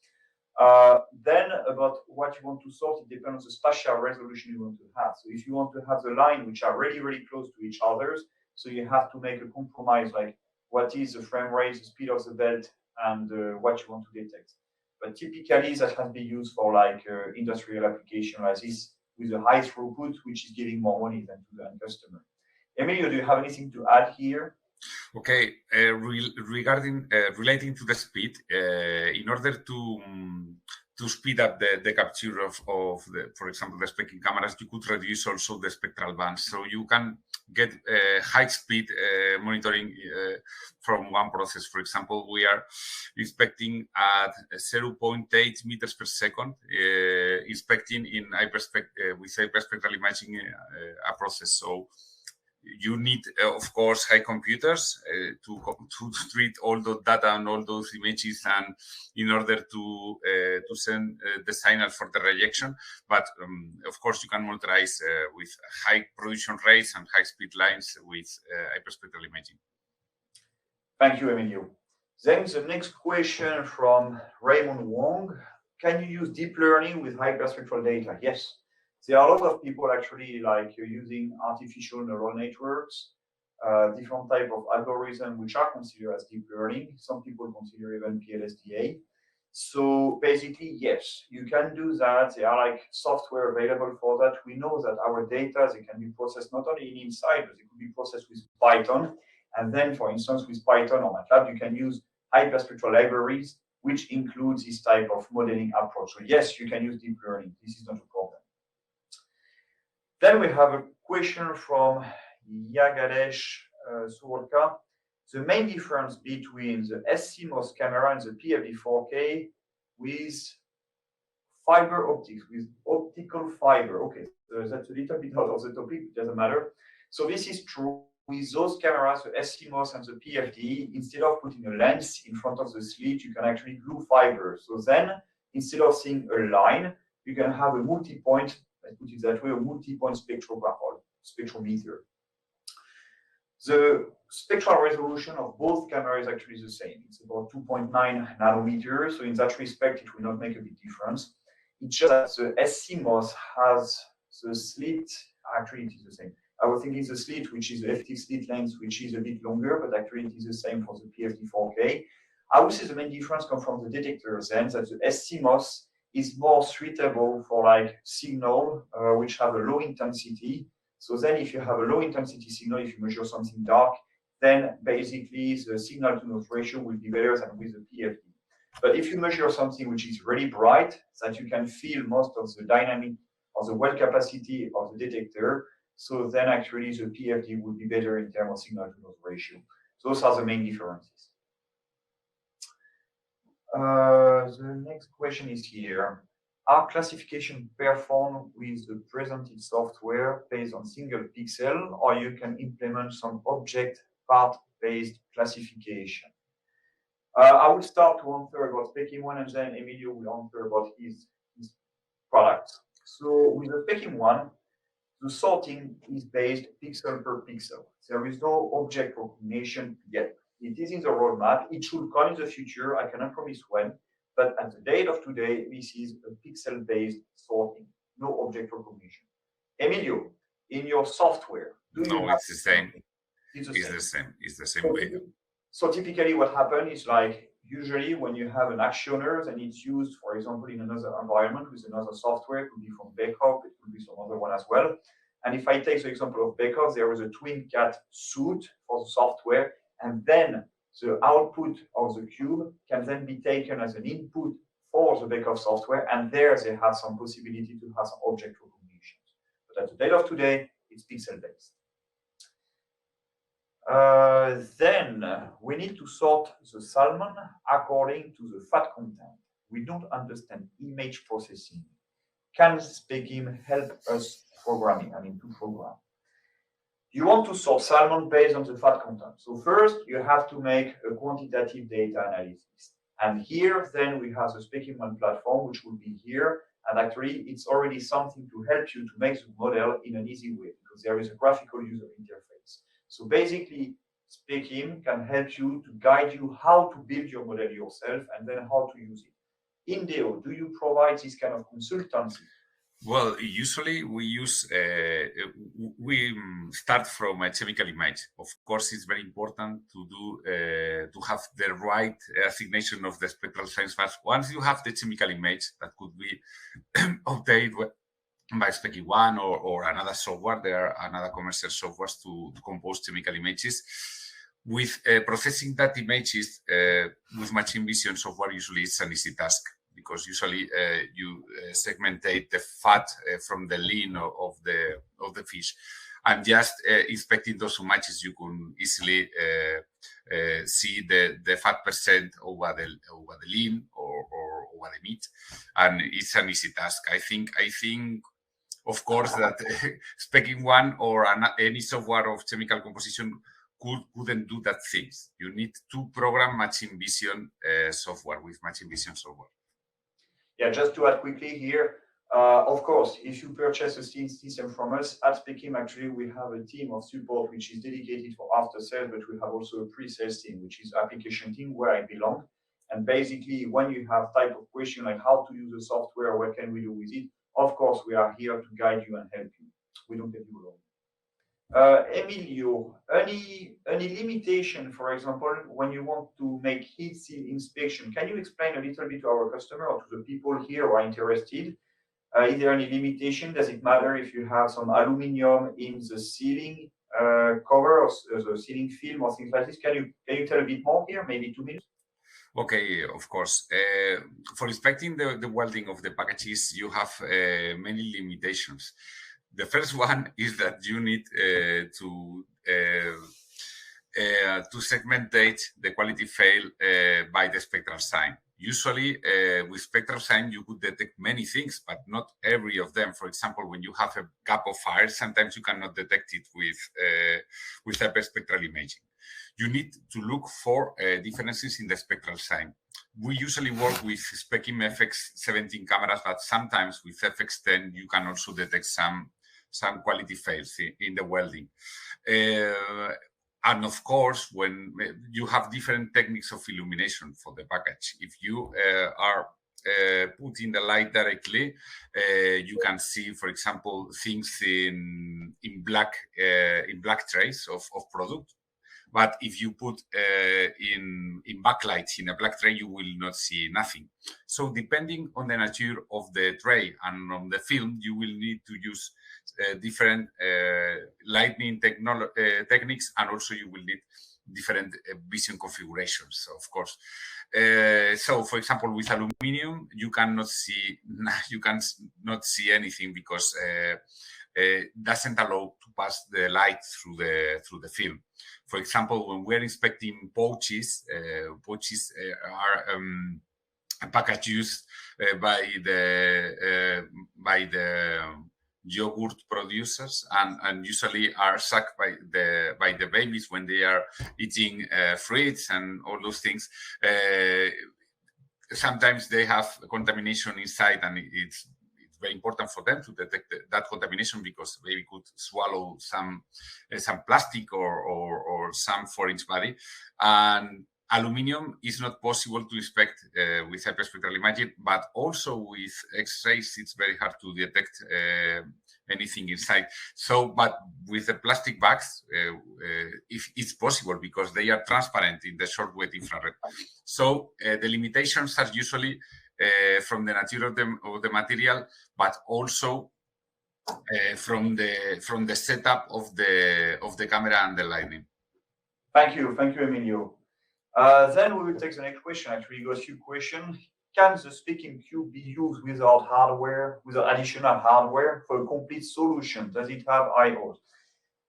Then about what you want to sort, it depends on the spatial resolution you want to have. So if you want to have the line which are really, really close to each other, so you have to make a compromise, like what is the frame rate, the speed of the belt, and what you want to detect. But typically that has been used for like industrial application like this with a high throughput, which is giving more money than to the end customer. Emilio, do you have anything to add here? Okay, regarding relating to the speed, in order to speed up the capture of the, for example, the specking cameras, you could reduce also the spectral bands, so you can get high speed monitoring from one process. For example, we are inspecting at 0.8 meters per second, inspecting in with hyperspectral imaging a process. So you need, of course, high computers to treat all the data and all those images, and in order to send the signal for the rejection. But of course, you can monitorize with high production rates and high speed lines with hyperspectral imaging. Thank you, Emilio. Then the next question from Raymond Wong: can you use deep learning with hyperspectral data? Yes. There are a lot of people actually like using artificial neural networks, different type of algorithm which are considered as deep learning. Some people consider even PLSDA. So basically, yes, you can do that. There are like software available for that. We know that our data, they can be processed not only in inside, but they could be processed with Python. And then, for instance, with Python or MATLAB, you can use hyperspectral libraries, which includes this type of modeling approach. So yes, you can use deep learning. This is not a problem. Then we have a question from Yagadesh Suolka. The main difference between the SCMOS camera and the Ph.D. 4K with fiber optics, with optical fiber. Okay, so that's a little bit out of the topic, it doesn't matter. So this is true. With those cameras, the SCMOS and the Ph.D., instead of putting a lens in front of the slit, you can actually glue fiber. So then, instead of seeing a line, you can have a multi-point, let's put it that way, a multi-point spectrograph or spectrometer. The spectral resolution of both cameras is actually the same. It's about 2.9 nanometers. So in that respect, it will not make a big difference. It's just that the SCMOS has the slit, actually it is the same. I was thinking the slit, which is the effective slit length, which is a bit longer, but actually it is the same for the Ph.D. 4K. I would say the main difference comes from the detectors, then that the SCMOS is more suitable for like signal which have a low intensity. So then if you have a low intensity signal, if you measure something dark, then basically the signal to noise ratio will be better than with the Ph.D. But if you measure something which is really bright, that you can feel most of the dynamic or the well capacity of the detector, so then actually the Ph.D. would be better in terms of signal to noise ratio. Those are the main differences. The next question is here. Are classification performed with the presented software based on single pixel, or you can implement some object part-based classification? I will start to answer about Specim ONE, and then Emilio will answer about his product. So with the Specim ONE, the sorting is based pixel per pixel. There is no object recognition yet. It is in the roadmap. It should come in the future. I cannot promise when, but at the date of today, this is a pixel-based sorting, no object recognition. Emilio, in your software, it's the same. It's the same way. So typically what happens is like, usually when you have an actioner and it's used, for example, in another environment with another software, it could be from Beckhoff, it could be some other one as well. And if I take the example of Beckhoff, there is a twin cat suit for the software, and then the output of the cube can then be taken as an input for the Beckhoff software, and there they have some possibility to have some object recognition. But at the date of today, it's pixel-based. Then we need to sort the salmon according to the fat content. We don't understand image processing. Can Specim help us programming? To program. You want to sort salmon based on the fat content. So first, you have to make a quantitative data analysis. And here, then we have the Specim ONE platform, which will be here. And actually, it's already something to help you to make the model in an easy way, because there is a graphical user interface. So basically, Specim can help you to guide you how to build your model yourself and then how to use it. Indeo, do you provide this kind of consultancy? Well, usually we use, we start from a chemical image. Of course, it's very important to do, to have the right assignation of the spectral science fast. Once you have the chemical image, that could be obtained by Specim ONE or another software. There are another commercial softwares to compose chemical images. With processing that images with machine vision software, usually it's an easy task, because usually you segmentate the fat from the lean of the fish, and just inspecting those images, you can easily see the fat percent over the lean or over the meat, and it's an easy task. I think, of course, that Specim ONE or any software of chemical composition couldn't do that things. You need to program machine vision software with machine vision software. Yeah, just to add quickly here, of course, if you purchase a system from us at Specim, actually we have a team of support which is dedicated for after sales, but we have also a pre-sales team, which is application team where I belong. And basically, when you have type of question like how to use the software, what can we do with it, of course, we are here to guide you and help you. We don't leave you alone. Emilio, any limitation, for example, when you want to make heat seal inspection? Can you explain a little bit to our customer or to the people here who are interested? Is there any limitation? Does it matter if you have some aluminum in the ceiling cover or the ceiling film or things like this? Can you tell a bit more here? Maybe 2 minutes. Okay, of course. For inspecting the welding of the packages, you have many limitations. The first one is that you need to segmentate the quality fail by the spectral sign. Usually, with spectral sign, you could detect many things, but not every of them. For example, when you have a gap of fire, sometimes you cannot detect it with hyperspectral imaging. You need to look for differences in the spectral sign. We usually work with Specim FX17 cameras, but sometimes with FX10, you can also detect some quality fails in the welding. And of course, when you have different techniques of illumination for the package, if you are putting the light directly, you can see, for example, things in black trays of product. But if you put in backlights in a black tray, you will not see nothing. So depending on the nature of the tray and on the film, you will need to use different lighting techniques, and also you will need different vision configurations, of course. So, for example, with aluminum, you cannot see anything because doesn't allow to pass the light through the film. For example, when we're inspecting pouches, pouches are package used by the yogurt producers and usually are sucked by the babies when they are eating fruits and all those things. Sometimes they have contamination inside, and it's very important for them to detect that contamination because the baby could swallow some plastic or some foreign body. And aluminum is not possible to inspect with hyperspectral imaging, but also with X-rays, it's very hard to detect anything inside. So, but with the plastic bags, if it's possible because they are transparent in the short-wave infrared. So the limitations are usually from the nature of the material, but also from the setup of the camera and the lighting. Thank you, Emilio. Then we will take the next question. Actually, we got a few questions. Can the Specim Cube be used without hardware, without additional hardware for a complete solution? Does it have I/Os?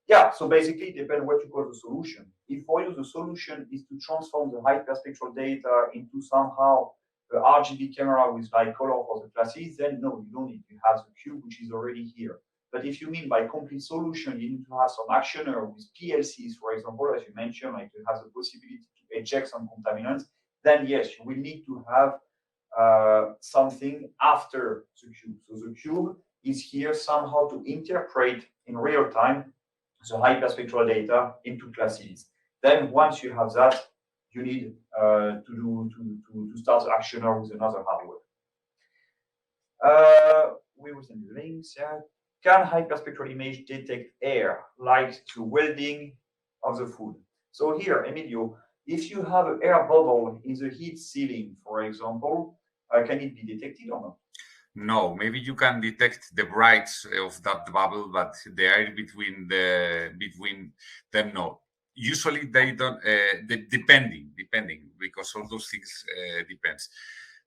Yeah, so basically it depends what you call the solution. If for you the solution is to transform the hyperspectral data into somehow the RGB camera with like color for the classes, then no, you don't need to have the cube which is already here. But if you mean by complete solution, you need to have some actioner with PLCs, for example, as you mentioned, like to have the possibility to eject some contaminants, then yes, you will need to have something after the cube. So the cube is here somehow to interpret in real time the hyperspectral data into classes. Then once you have that, you need to start the actioner with another hardware. We will send the links. Yeah. Can hyperspectral image detect air, like to welding of the food? So here, Emilio, if you have an air bubble in the heat ceiling, for example, can it be detected or not? No, maybe you can detect the brights of that bubble, but the air between them, no. Usually they don't. Depending, because all those things depends.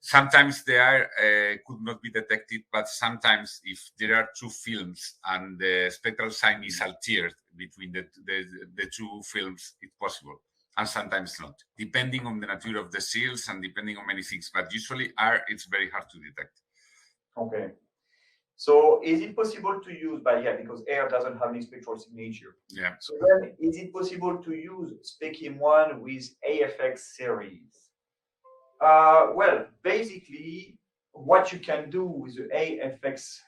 Sometimes the air could not be detected, but sometimes if there are two films and the spectral sign is altered between the two films, it's possible. And sometimes not, depending on the nature of the seals and depending on many things. But usually air, it's very hard to detect. Okay. So is it possible to use, because air doesn't have any spectral signature. Yeah. So then is it possible to use Specim ONE with AFX series? Well, basically, what you can do with the AFX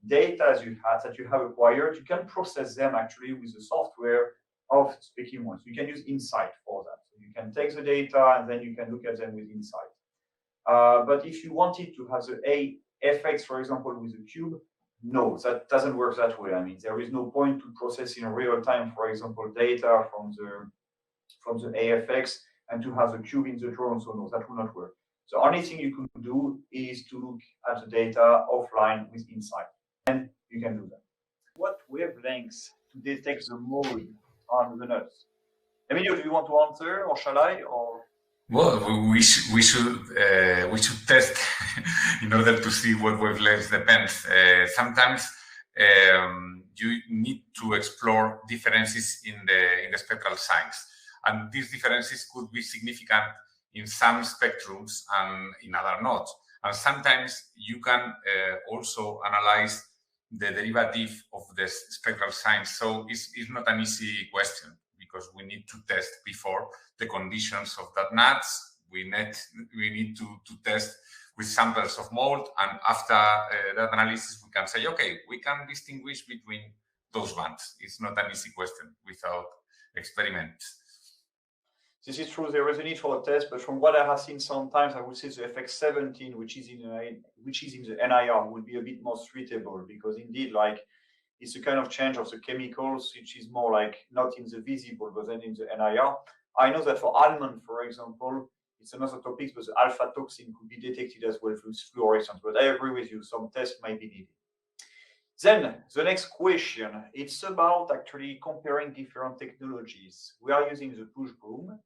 data that you have acquired, you can process them actually with the software of Specim ONE. So you can use Insight for that. So you can take the data and then you can look at them with Insight. But if you wanted to have the AFX, for example, with a cube, no, that doesn't work that way. I mean, there is no point to process in real time, for example, data from the AFX and to have the cube in the drone. So no, that will not work. The only thing you could do is to look at the data offline with Insight, and you can do that. What wavelengths to detect the mode on the nuts? Emilio, do you want to answer, or shall I? Or well, we should test in order to see what wavelengths depends. Sometimes you need to explore differences in the spectral signs, and these differences could be significant in some spectrums and in other not. And sometimes you can also analyze the derivative of the spectral signs. So it's not an easy question, because we need to test before the conditions of that nuts. We need to test with samples of mold, and after that analysis, we can say, okay, we can distinguish between those bands. It's not an easy question without experiments. This is true. There is a need for a test, but from what I have seen, sometimes I would say the FX17, which is in the NIR, would be a bit more suitable, because indeed, like, it's a kind of change of the chemicals, which is more like not in the visible, but then in the NIR. I know that for almond, for example, it's another topic, but the alpha toxin could be detected as well through fluorescence. But I agree with you, some tests might be needed. Then the next question, it's about actually comparing different technologies. We are using the push broom,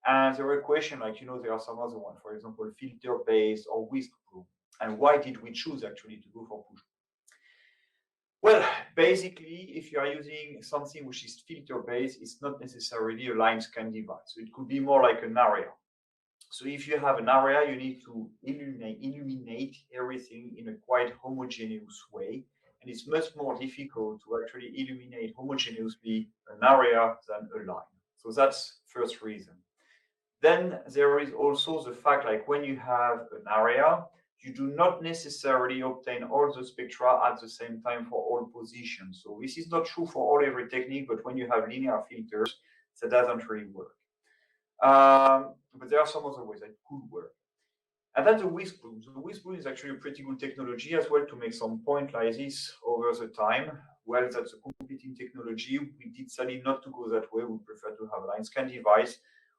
and there were a question like, there are some other ones, for example, filter-based or whisk broom. And why did we choose actually to go for push? Well, basically, if you are using something which is filter-based, it's not necessarily a line scan device. So it could be more like an area. So if you have an area, you need to illuminate everything in a quite homogeneous way. And it's much more difficult to actually illuminate homogeneously an area than a line. So that's first reason. Then there is also the fact, like, when you have an area, you do not necessarily obtain all the spectra at the same time for all positions. So this is not true for every technique, but when you have linear filters, that doesn't really work. But there are some other ways that could work. And then the whisk broom. The whisk broom is actually a pretty good technology as well to make some point like this over the time. Well, that's a competing technology. We decided not to go that way. We prefer to have a line scan device.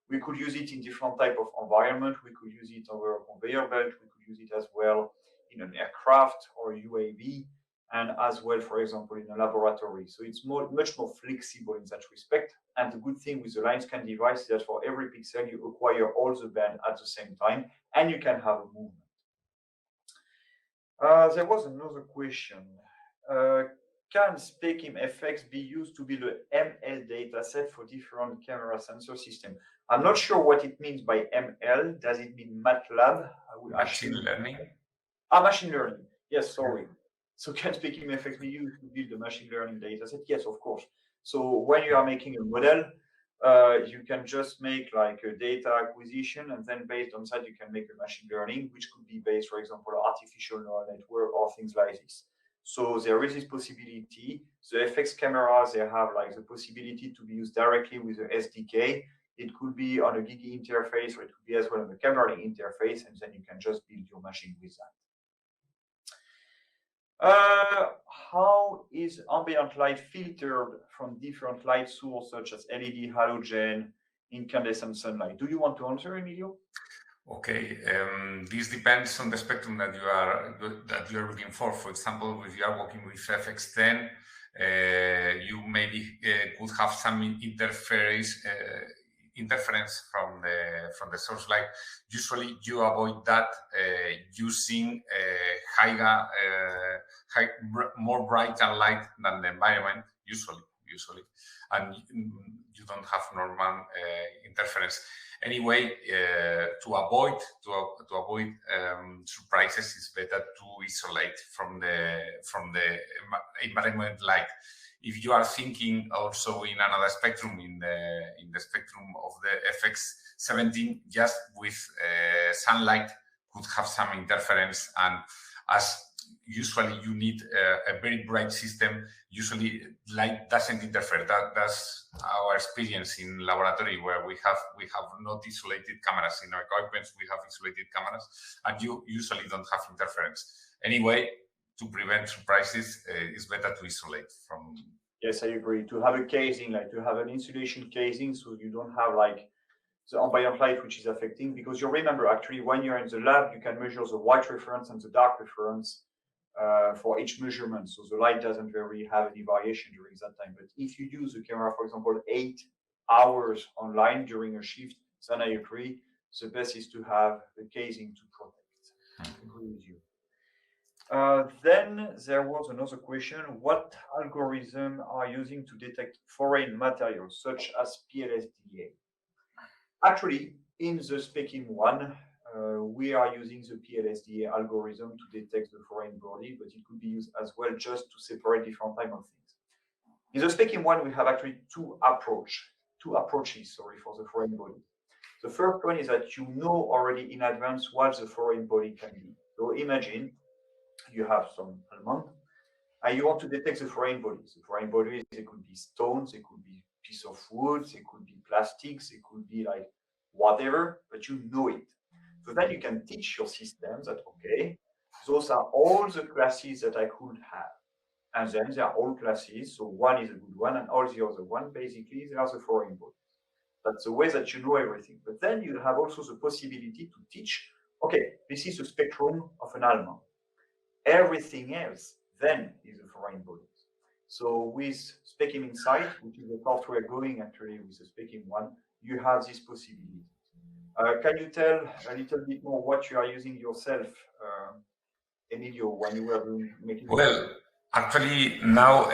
We could use it in different type of environment. We could use it over a conveyor belt. We could use it as well in an aircraft or a UAV, and as well, for example, in a laboratory. So it's much more flexible in that respect. And the good thing with the line scan device is that for every pixel, you acquire all the band at the same time, and you can have a movement. There was another question. can Specim FX be used to build an ML dataset for different camera sensor system? I'm not sure what it means by ML. Does it mean MATLAB? I would Machine learning. Machine learning. Yes, sorry. So can Specim FX be used to build a machine learning dataset? Yes, of course. So when you are making a model, you can just make like a data acquisition, and then based on that, you can make a machine learning, which could be based, for example, on artificial neural network or things like this. So there is this possibility. The FX cameras, they have like the possibility to be used directly with the SDK. It could be on a Gigi interface, or it could be as well on a camera interface, and then you can just build your machine with that. How is ambient light filtered from different light sources such as LED, halogen, incandescent sunlight? Do you want to answer, Emilio? Okay, this depends on the spectrum that you are looking for. For example, if you are working with FX10, you maybe could have some interference from the source light. Usually, you avoid that using more brighter light than the environment. Usually, and you don't have normal interference. Anyway, to avoid surprises, it's better to isolate from the environment light. If you are thinking also in another spectrum, in the spectrum of the FX17, just with sunlight could have some interference, and as usually you need a very bright system, usually light doesn't interfere. That's our experience in laboratory, where we have not isolated cameras. In our equipments, we have isolated cameras, and you usually don't have interference. Anyway, to prevent surprises, it's better to isolate from. Yes, I agree. To have a casing, like to have an insulation casing, so you don't have like the ambient light which is affecting. Because you remember, actually, when you're in the lab, you can measure the white reference and the dark reference for each measurement. So the light doesn't really have any variation during that time. But if you use the camera, for example, 8 hours online during a shift, then I agree, the best is to have the casing to protect. I agree with you. Then there was another question: what algorithm are using to detect foreign materials such as PLSDA? Actually, in the Specim ONE, we are using the PLSDA algorithm to detect the foreign body, but it could be used as well just to separate different type of things. In the Specim ONE, we have actually two approaches for the foreign body. The first one is that you know already in advance what the foreign body can be. So imagine you have some almond, and you want to detect the foreign bodies. The foreign bodies, they could be stones, they could be piece of wood, they could be plastics, they could be like whatever, but you know it. So then you can teach your system that, okay, those are all the classes that I could have. And then they are all classes, so one is a good one, and all the other one, basically, they are the foreign bodies. That's the way that you know everything. But then you have also the possibility to teach, okay, this is the spectrum of an almond. Everything else then is a foreign body. So with Specim Insight, which is the path we're going actually with the Specim ONE, you have this possibility. Can you tell a little bit more what you are using yourself, Emilio, when you were making? Well, actually, now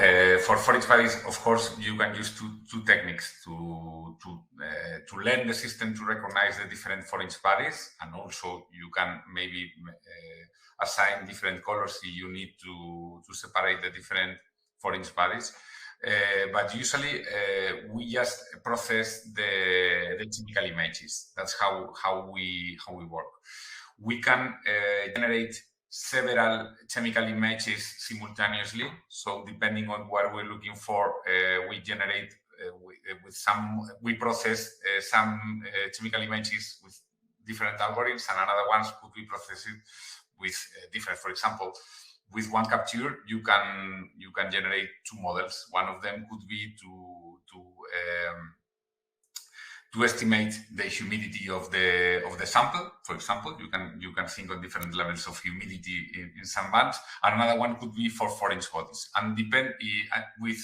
for forage bodies, of course, you can use two techniques to learn the system to recognize the different forage bodies, and also you can maybe assign different colors if you need to separate the different forage bodies. But usually we just process the chemical images. That's how we work. We can generate several chemical images simultaneously. So depending on what we're looking for, we generate we process some chemical images with different algorithms, and another ones could be processed with different. For example, with one capture, you can generate two models. One of them could be to estimate the humidity of the sample. For example, you can think of different levels of humidity in some bands. Another one could be for forage bodies, and depend with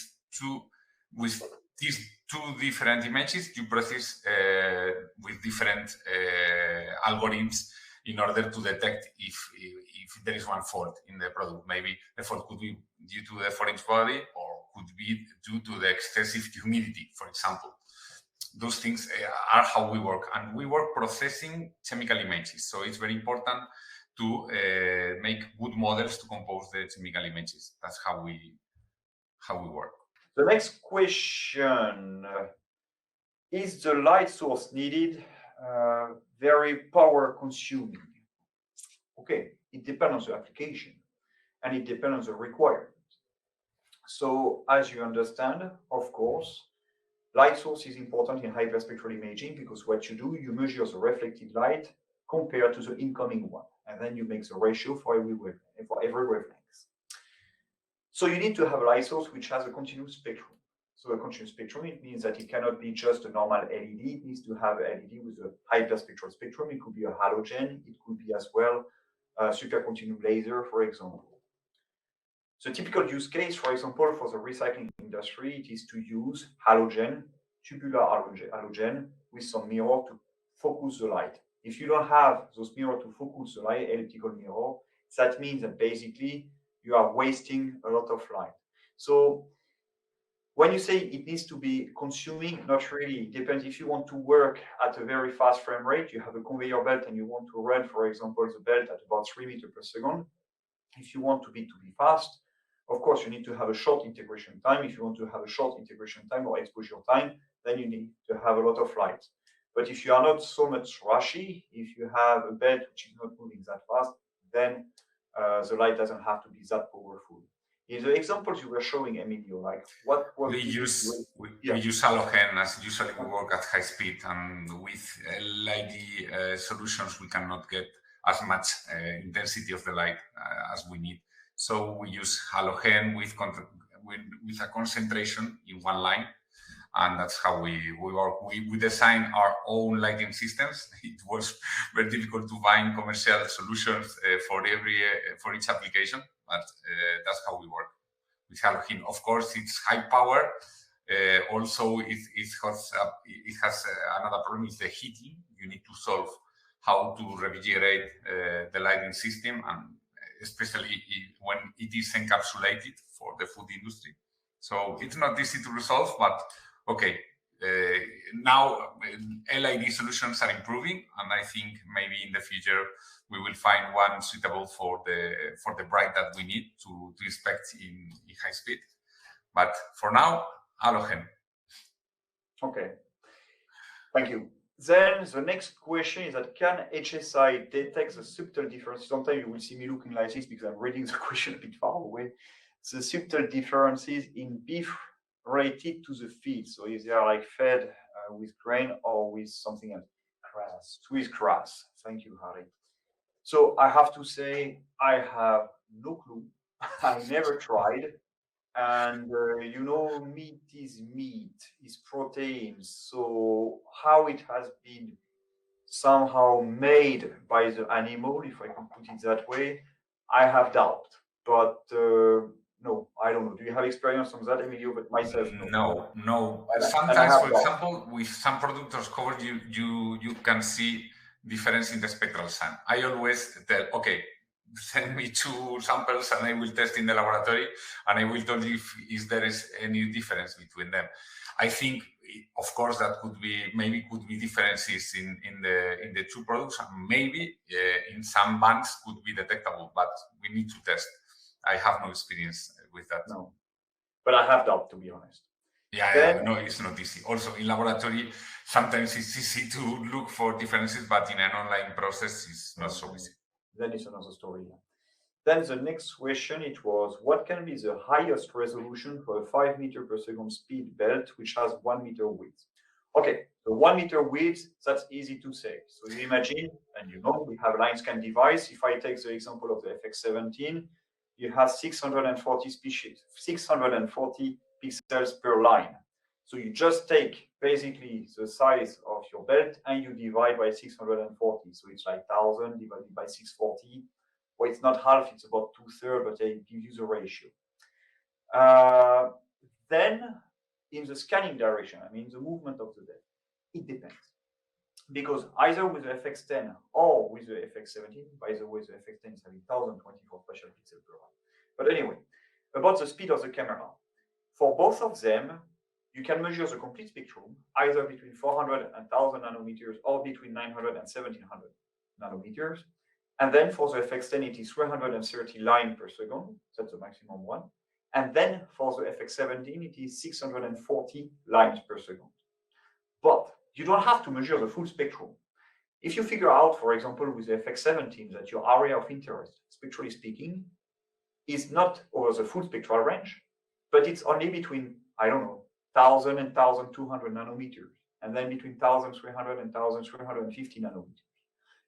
these two different images, you process with different algorithms in order to detect if there is one fault in the product. Maybe the fault could be due to the 4-inch body or could be due to the excessive humidity, for example. Those things are how we work, and we work processing chemical images. So it's very important to make good models to compose the chemical images. That's how we work. The next question, is the light source needed very power consuming? Okay, it depends on the application and it depends on the requirement. So as you understand, of course, light source is important in hyperspectral imaging because what you do, you measure the reflected light compared to the incoming one, and then you make the ratio for every wavelength. So you need to have a light source which has a continuous spectrum. So a continuous spectrum, it means that it cannot be just a normal LED. It needs to have a LED with a hyperspectral spectrum. It could be a halogen. It could be as well a supercontinuum laser, for example. The typical use case, for example, for the recycling industry, it is to use halogen, tubular halogen, with some mirror to focus the light. If you don't have those mirrors to focus the light, elliptical mirror, that means that basically you are wasting a lot of light. So when you say it needs to be consuming, not really. It depends. If you want to work at a very fast frame rate, you have a conveyor belt and you want to run, for example, the belt at about 3 meters per second. If you want to be fast, of course, you need to have a short integration time. If you want to have a short integration time or exposure time, then you need to have a lot of light. But if you are not so much rushy, if you have a belt which is not moving that fast, then the light doesn't have to be that powerful. In the examples you were showing, Emilio, like what we use halogen, as usually we work at high speed, and with LED solutions we cannot get as much intensity of the light as we need. So we use halogen with a concentration in one line, and that's how we work. We design our own lighting systems. It was very difficult to find commercial solutions for each application, but that's how we work with halogen. Of course, it's high power. Also, it has another problem is the heating. You need to solve how to refrigerate the lighting system, and especially when it is encapsulated for the food industry. So it's not easy to resolve, but okay. Now LED solutions are improving, and I think maybe in the future we will find one suitable for the bright that we need to inspect in high speed. But for now, halogen. Okay, thank you. Then the next question is that can HSI detect the subtle difference? Sometimes you will see me looking like this because I'm reading the question a bit far away. The subtle differences in beef related to the feed. So if they are like fed with grain or with something else. Grass. With grass. Thank you, Harry. So I have to say I have no clue. I never tried. And you know, meat is proteins. So how it has been somehow made by the animal, if I can put it that way, I have doubt. But no, I don't know. Do you have experience on that, Emilio? But myself, no. Sometimes, for example, with some products covered, you can see difference in the spectral sun. I always tell, okay, send me 2 samples and I will test in the laboratory and I will tell you if there is any difference between them. I think, of course, that could be differences in the 2 products. Maybe in some bands could be detectable, but we need to test. I have no experience with that. No, but I have doubt, to be honest. Yeah, no, it's not easy. Also, in laboratory, sometimes it's easy to look for differences, but in an online process, it's not so easy. Then it's another story. Then the next question, it was, what can be the highest resolution for a 5 meters per second speed belt, which has 1 meter width? Okay, the 1 meter width, that's easy to say. So you imagine, and you know, we have a line scan device. If I take the example of the FX17, you have 640 pixels per line. So you just take basically the size of your belt and you divide by 640. So it's like 1000 divided by 640. Well, it's not half, it's about 2/3, but I give you the ratio. Then in the scanning direction, I mean the movement of the belt, it depends. because either with the FX10 or with the FX17, by the way, the FX10 is having 1024 spatial pixels per hour. But anyway, about the speed of the camera. For both of them, you can measure the complete spectrum either between 400 and 1000 nanometers or between 900 and 1700 nanometers. And then for the FX10, it is 330 lines per second. That's the maximum one. And then for the FX17, it is 640 lines per second. But you don't have to measure the full spectrum. If you figure out, for example, with the FX17 that your area of interest, spectrally speaking, is not over the full spectral range, but it's only between, I don't know, 1000 and 1200 nanometers, and then between 1300 and 1350 nanometers.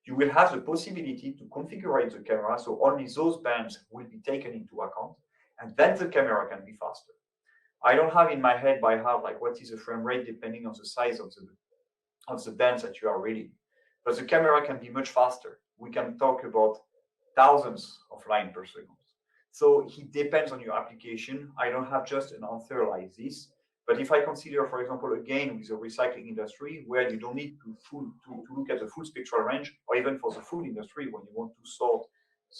You will have the possibility to configure the camera so only those bands will be taken into account, and then the camera can be faster. I don't have in my head by heart like what is the frame rate depending on the size of the bands that you are reading, but the camera can be much faster. We can talk about thousands of lines per second. So it depends on your application. I don't have just an answer like this. But if I consider, for example, again, with the recycling industry, where you don't need to look at the full spectral range, or even for the food industry, when you want to sort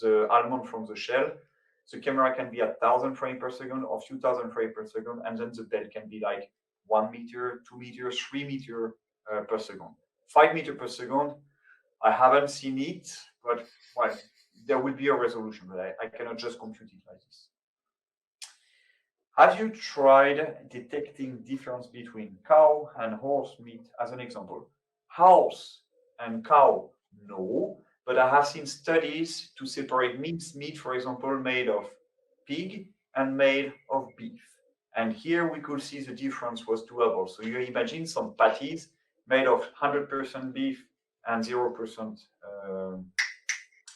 the almond from the shell, the camera can be at 1000 frames per second or few thousand frames per second, and then the bed can be like 1 meter, 2 meters, 3 meters per second. 5 meters per second, I haven't seen it, but well, there will be a resolution, but I cannot just compute it like this. Have you tried detecting difference between cow and horse meat as an example? Horse and cow, no, but I have seen studies to separate minced meat, for example, made of pig and made of beef. And here we could see the difference was doable. So you imagine some patties made of 100% beef and 0%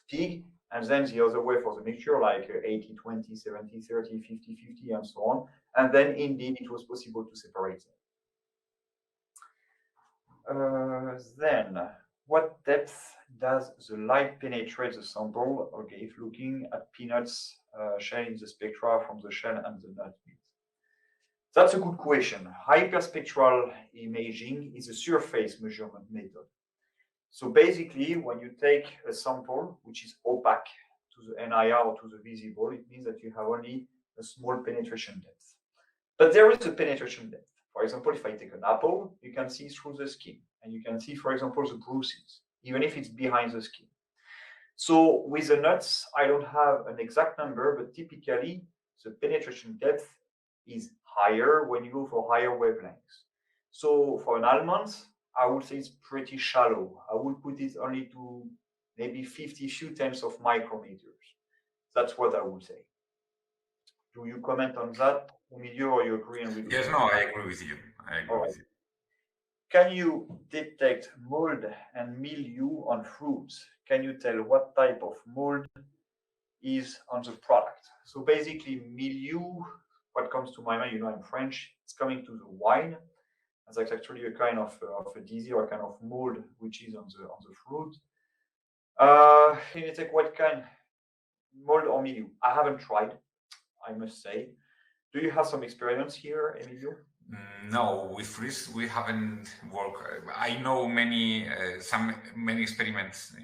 pig, and then the other way for the mixture, like 80, 20, 70, 30, 50, 50, and so on. And then indeed it was possible to separate them. Then, what depth does the light penetrate the sample? Okay, if looking at peanuts shell in the spectra from the shell and the nut meat. That's a good question. Hyperspectral imaging is a surface measurement method. So basically, when you take a sample which is opaque to the NIR or to the visible, it means that you have only a small penetration depth. But there is a penetration depth. For example, if I take an apple, you can see through the skin, and you can see, for example, the bruises, even if it's behind the skin. So with the nuts, I don't have an exact number, but typically the penetration depth is higher when you go for higher wavelengths. So for an almond, I would say it's pretty shallow. I would put it only to maybe 50 few tenths of micrometers. That's what I would say. Do you comment on that, Emilio, or you agree? Yes, no, I agree with you. I agree with you. Can you detect mold and mildew on fruits? Can you tell what type of mold is on the product? So basically, mildew, what comes to my mind, I'm French, it's coming to the wine. That's actually a kind of a disease or a kind of mold which is on the fruit. Can you take what kind? Mold or mildew? I haven't tried, I must say. Do you have some experience here, Emilio? No, with fruits we haven't worked. I know many experiments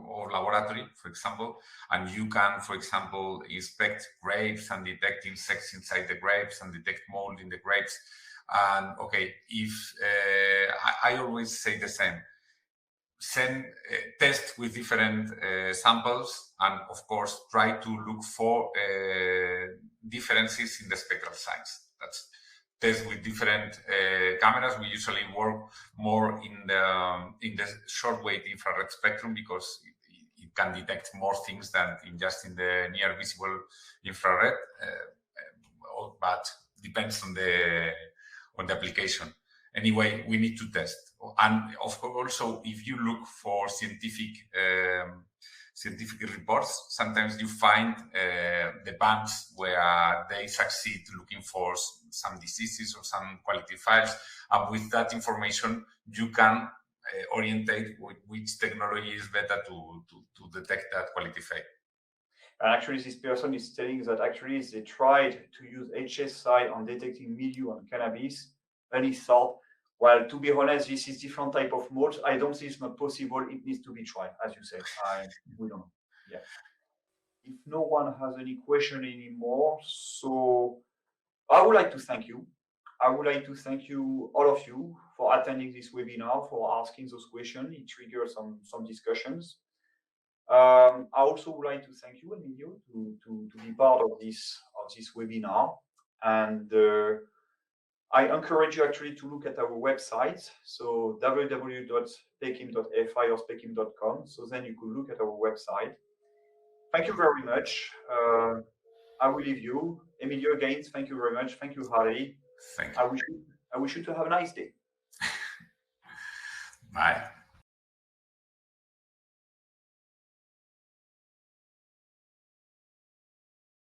or laboratory, for example, and you can, for example, inspect grapes and detect insects inside the grapes and detect mold in the grapes. And okay, if I always say the same, test with different samples, and of course try to look for differences in the spectral size. That's test with different cameras. We usually work more in the short-wave infrared spectrum because it can detect more things than in the near visible infrared, but depends on the application. Anyway, we need to test. And of course, also, if you look for scientific reports, sometimes you find the bands where they succeed looking for some diseases or some quality files. And with that information, you can orientate which technology is better to detect that quality file. And actually, this person is telling that actually they tried to use HSI on detecting mildew on cannabis, and he thought, well, to be honest, this is different type of molds. I don't think it's not possible. It needs to be tried, as you said. We don't know. Yeah. If no one has any question anymore, so I would like to thank you. I would like to thank you, all of you, for attending this webinar, for asking those questions. It triggers some discussions. I also would like to thank you, Emilio, to be part of this webinar. And I encourage you actually to look at our website, so www.specim.fi or specim.com. So then you could look at our website. Thank you very much. I will leave you. Emilio, again, thank you very much. Thank you, Harry. Thank you. I wish you to have a nice day. Bye.